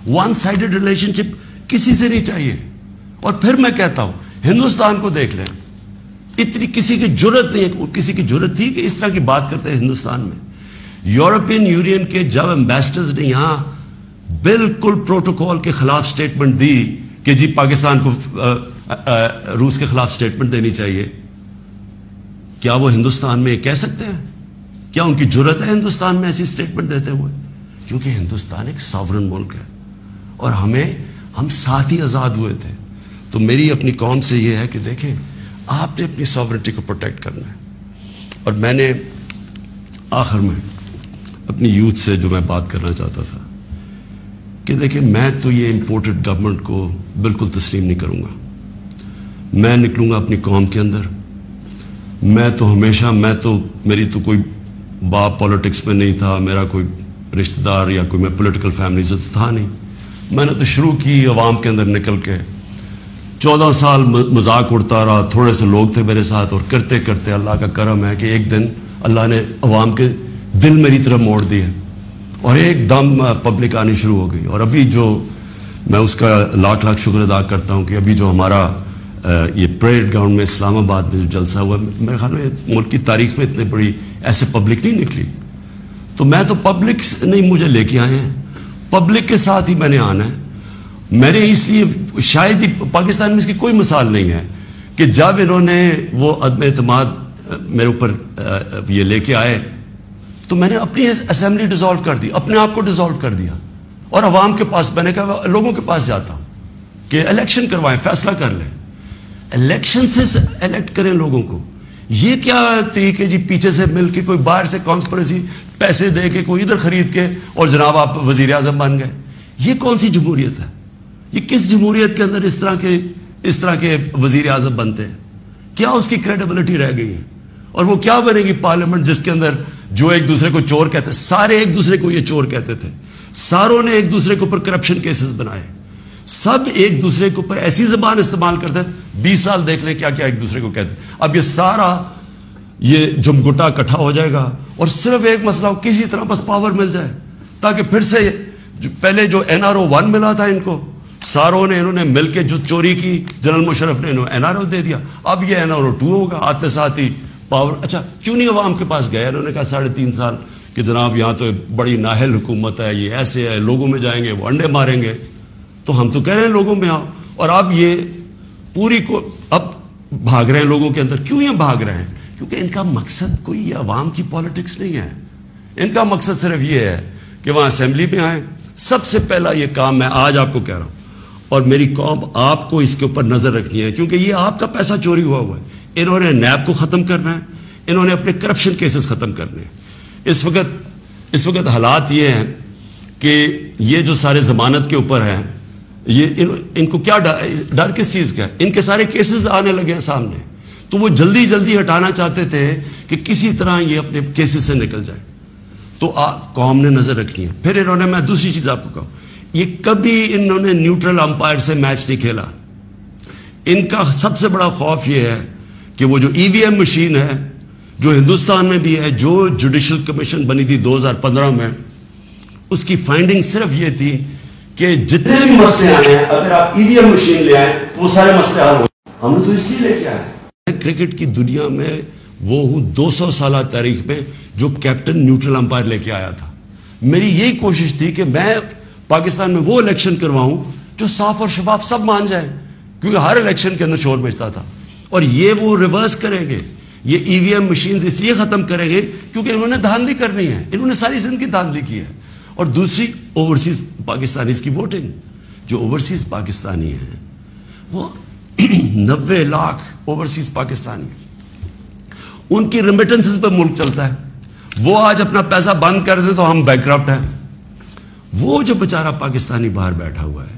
ون سائیڈڈ ریلیشن شپ کسی سے نہیں چاہیے. اور پھر میں کہتا ہوں ہندوستان کو دیکھ لیں، اتنی کسی کی جرت نہیں، کسی کی جرت تھی کہ اس طرح کی بات کرتے ہیں ہندوستان میں. یورپین یونین کے جب ایمبیسڈرز نے یہاں بالکل پروٹوکول کے خلاف سٹیٹمنٹ دی کہ جی پاکستان کو روس کے خلاف سٹیٹمنٹ دینی چاہیے، کیا وہ ہندوستان میں کہہ سکتے ہیں؟ کیا ان کی جرت ہے ہندوستان میں ایسی سٹیٹمنٹ دیتے ہوئے؟ کیونکہ ہندوستان ایک ساورن ملک ہے اور ہم ساتھ ہی آزاد ہوئے تھے. تو میری اپنی قوم سے یہ ہے کہ دیکھیں، آپ نے اپنی ساورنٹی کو پروٹیکٹ کرنا ہے. اور میں نے آخر میں اپنی یوتھ سے جو میں بات کرنا چاہتا تھا کہ دیکھیں، میں تو یہ امپورٹڈ گورنمنٹ کو بالکل تسلیم نہیں کروں گا. میں نکلوں گا اپنی قوم کے اندر. میں تو میری تو کوئی باپ پالیٹکس میں نہیں تھا، میرا کوئی رشتہ دار یا کوئی میں پولیٹیکل فیملی سے تھا نہیں. میں نے تو شروع کی عوام کے اندر نکل کے 14 سال مذاق اڑتا رہا. تھوڑے سے لوگ تھے میرے ساتھ، اور کرتے کرتے اللہ کا کرم ہے کہ ایک دن اللہ نے عوام کے دل میری طرف موڑ دیے اور ایک دم پبلک آنی شروع ہو گئی. اور ابھی جو میں اس کا لاکھ شکر ادا کرتا ہوں کہ ابھی جو ہمارا یہ پریڈ گراؤنڈ میں اسلام آباد میں جو جلسہ ہوا، میرے خیال میں ملک کی تاریخ میں اتنی بڑی ایسے پبلک نہیں نکلی. تو میں تو پبلک نہیں مجھے لے کے آئے ہیں، پبلک کے ساتھ ہی میں نے آنا ہے. میرے اس لیے شاید ہی پاکستان میں اس کی کوئی مثال نہیں ہے کہ جب انہوں نے وہ عدم اعتماد میرے اوپر یہ لے کے آئے تو میں نے اپنی اسمبلی ڈیزالو کر دی، اپنے آپ کو ڈیزالو کر دیا، اور عوام کے پاس میں نے کہا لوگوں کے پاس جاتا ہوں کہ الیکشن کروائیں، فیصلہ کر لیں. الیکشن سے الیکٹ کریں لوگوں کو. یہ کیا طریقے جی پیچھے سے مل کے کوئی باہر سے کانسپریسی پیسے دے کے کوئی ادھر خرید کے اور جناب آپ وزیر اعظم بن گئے. یہ کون سی جمہوریت ہے؟ یہ کس جمہوریت کے اندر اس طرح کے وزیر اعظم بنتے ہیں؟ کیا اس کی کریڈیبلٹی رہ گئی ہے؟ اور وہ کیا بنے گی پارلیمنٹ جس کے اندر جو ایک دوسرے کو چور کہتے ہیں، سارے ایک دوسرے کو یہ چور کہتے تھے، ساروں نے ایک دوسرے کے اوپر کرپشن کیسز بنائے، سب ایک دوسرے کے اوپر ایسی زبان استعمال کرتے ہیں. 20 سال دیکھ لیں کیا کیا ایک دوسرے کو کہتے ہیں. اب یہ سارا یہ جمگٹا اکٹھا ہو جائے گا اور صرف ایک مسئلہ ہو، کسی طرح بس پاور مل جائے تاکہ پھر سے پہلے جو NRO 1 ملا تھا ان کو، ساروں نے انہوں نے مل کے جو چوری کی، جنرل مشرف نے انہوں NRO دے دیا. اب یہ NRO 2 ہوگا، آتے ساتھ ہی پاور. اچھا کیوں نہیں عوام کے پاس گئے؟ انہوں نے کہا 3.5 سال کہ جناب یہاں تو بڑی نااہل حکومت ہے، یہ ایسے ہے، لوگوں میں جائیں گے وہ انڈے ماریں گے. تو ہم تو کہہ رہے ہیں لوگوں میں آؤ، اور اب یہ پوری کو اب بھاگ رہے ہیں لوگوں کے اندر. کیوں یہ بھاگ رہے ہیں؟ کیونکہ ان کا مقصد کوئی عوام کی پالیٹکس نہیں ہے. ان کا مقصد صرف یہ ہے کہ وہاں اسمبلی میں آئیں. سب سے پہلا یہ کام میں آج آپ کو کہہ رہا ہوں، اور میری قوم آپ کو اس کے اوپر نظر رکھنی ہے، کیونکہ یہ آپ کا پیسہ چوری ہوا ہے. انہوں نے نیب کو ختم کرنا ہے، انہوں نے اپنے کرپشن کیسز ختم کرنے ہیں. اس وقت حالات یہ ہیں کہ یہ جو سارے ضمانت کے اوپر ہیں، یہ ان کو کیا ڈر کس چیز کا ہے؟ ان کے سارے کیسز آنے لگے ہیں سامنے، تو وہ جلدی جلدی ہٹانا چاہتے تھے کہ کسی طرح یہ اپنے کیسز سے نکل جائے. تو قوم نے نظر رکھنی ہے. پھر انہوں نے، میں دوسری چیز آپ کو کہوں، یہ کبھی انہوں نے نیوٹرل امپائر سے میچ نہیں کھیلا. ان کا سب سے بڑا خوف یہ ہے کہ وہ جو EVM مشین ہے جو ہندوستان میں بھی ہے، جو جوڈیشل کمیشن بنی تھی 2015 میں، اس کی فائنڈنگ صرف یہ تھی کہ جتنے بھی مسئلے آئے ہیں اگر آپ EVM مشین لے آئیں تو وہ سارے مسئلے حل ہو جائیں. ہم نے تو اس لیے لے کے آئے. کرکٹ کی دنیا میں وہ ہوں 200 سالہ تاریخ میں جو کیپٹن نیوٹرل امپائر لے کے آیا تھا. میری یہی کوشش تھی کہ میں پاکستان میں وہ الیکشن کرواؤں جو صاف اور شفاف سب مان جائیں، کیونکہ ہر الیکشن کے اندر شور مچتا تھا. اور یہ وہ ریورس کریں گے، یہ EVM مشین اس لیے ختم کریں گے کیونکہ انہوں نے دھاندلی کرنی ہے. انہوں نے ساری زندگی دھاندلی کی ہے. اور دوسری اوورسیز پاکستانیز کی ووٹنگ. جو اوورسیز پاکستانی ہیں وہ 90 لاکھ اوورسیز پاکستانی، ان کی ریمیٹنسز پہ ملک چلتا ہے. وہ آج اپنا پیسہ بند کر دیں تو ہم بینکرپٹ ہیں. وہ جو بیچارہ پاکستانی باہر بیٹھا ہوا ہے،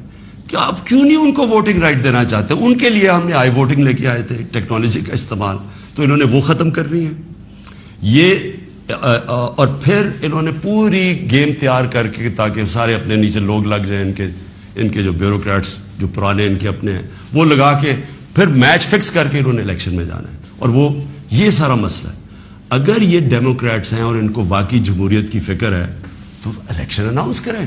کہ آپ کیوں نہیں ان کو ووٹنگ رائٹ دینا چاہتے؟ ان کے لیے ہم نے آئی ووٹنگ لے کے آئے تھے، ٹیکنالوجی کا استعمال، تو انہوں نے وہ ختم کرنی ہے. یہ اور پھر انہوں نے پوری گیم تیار کر کے تاکہ سارے اپنے نیچے لوگ لگ جائیں، ان کے جو بیوروکریٹس جو پرانے ان کے اپنے ہیں وہ لگا کے پھر میچ فکس کر کے انہوں نے الیکشن میں جانا ہے. اور وہ یہ سارا مسئلہ ہے. اگر یہ ڈیموکریٹس ہیں اور ان کو واقعی جمہوریت کی فکر ہے تو الیکشن اناؤنس کریں.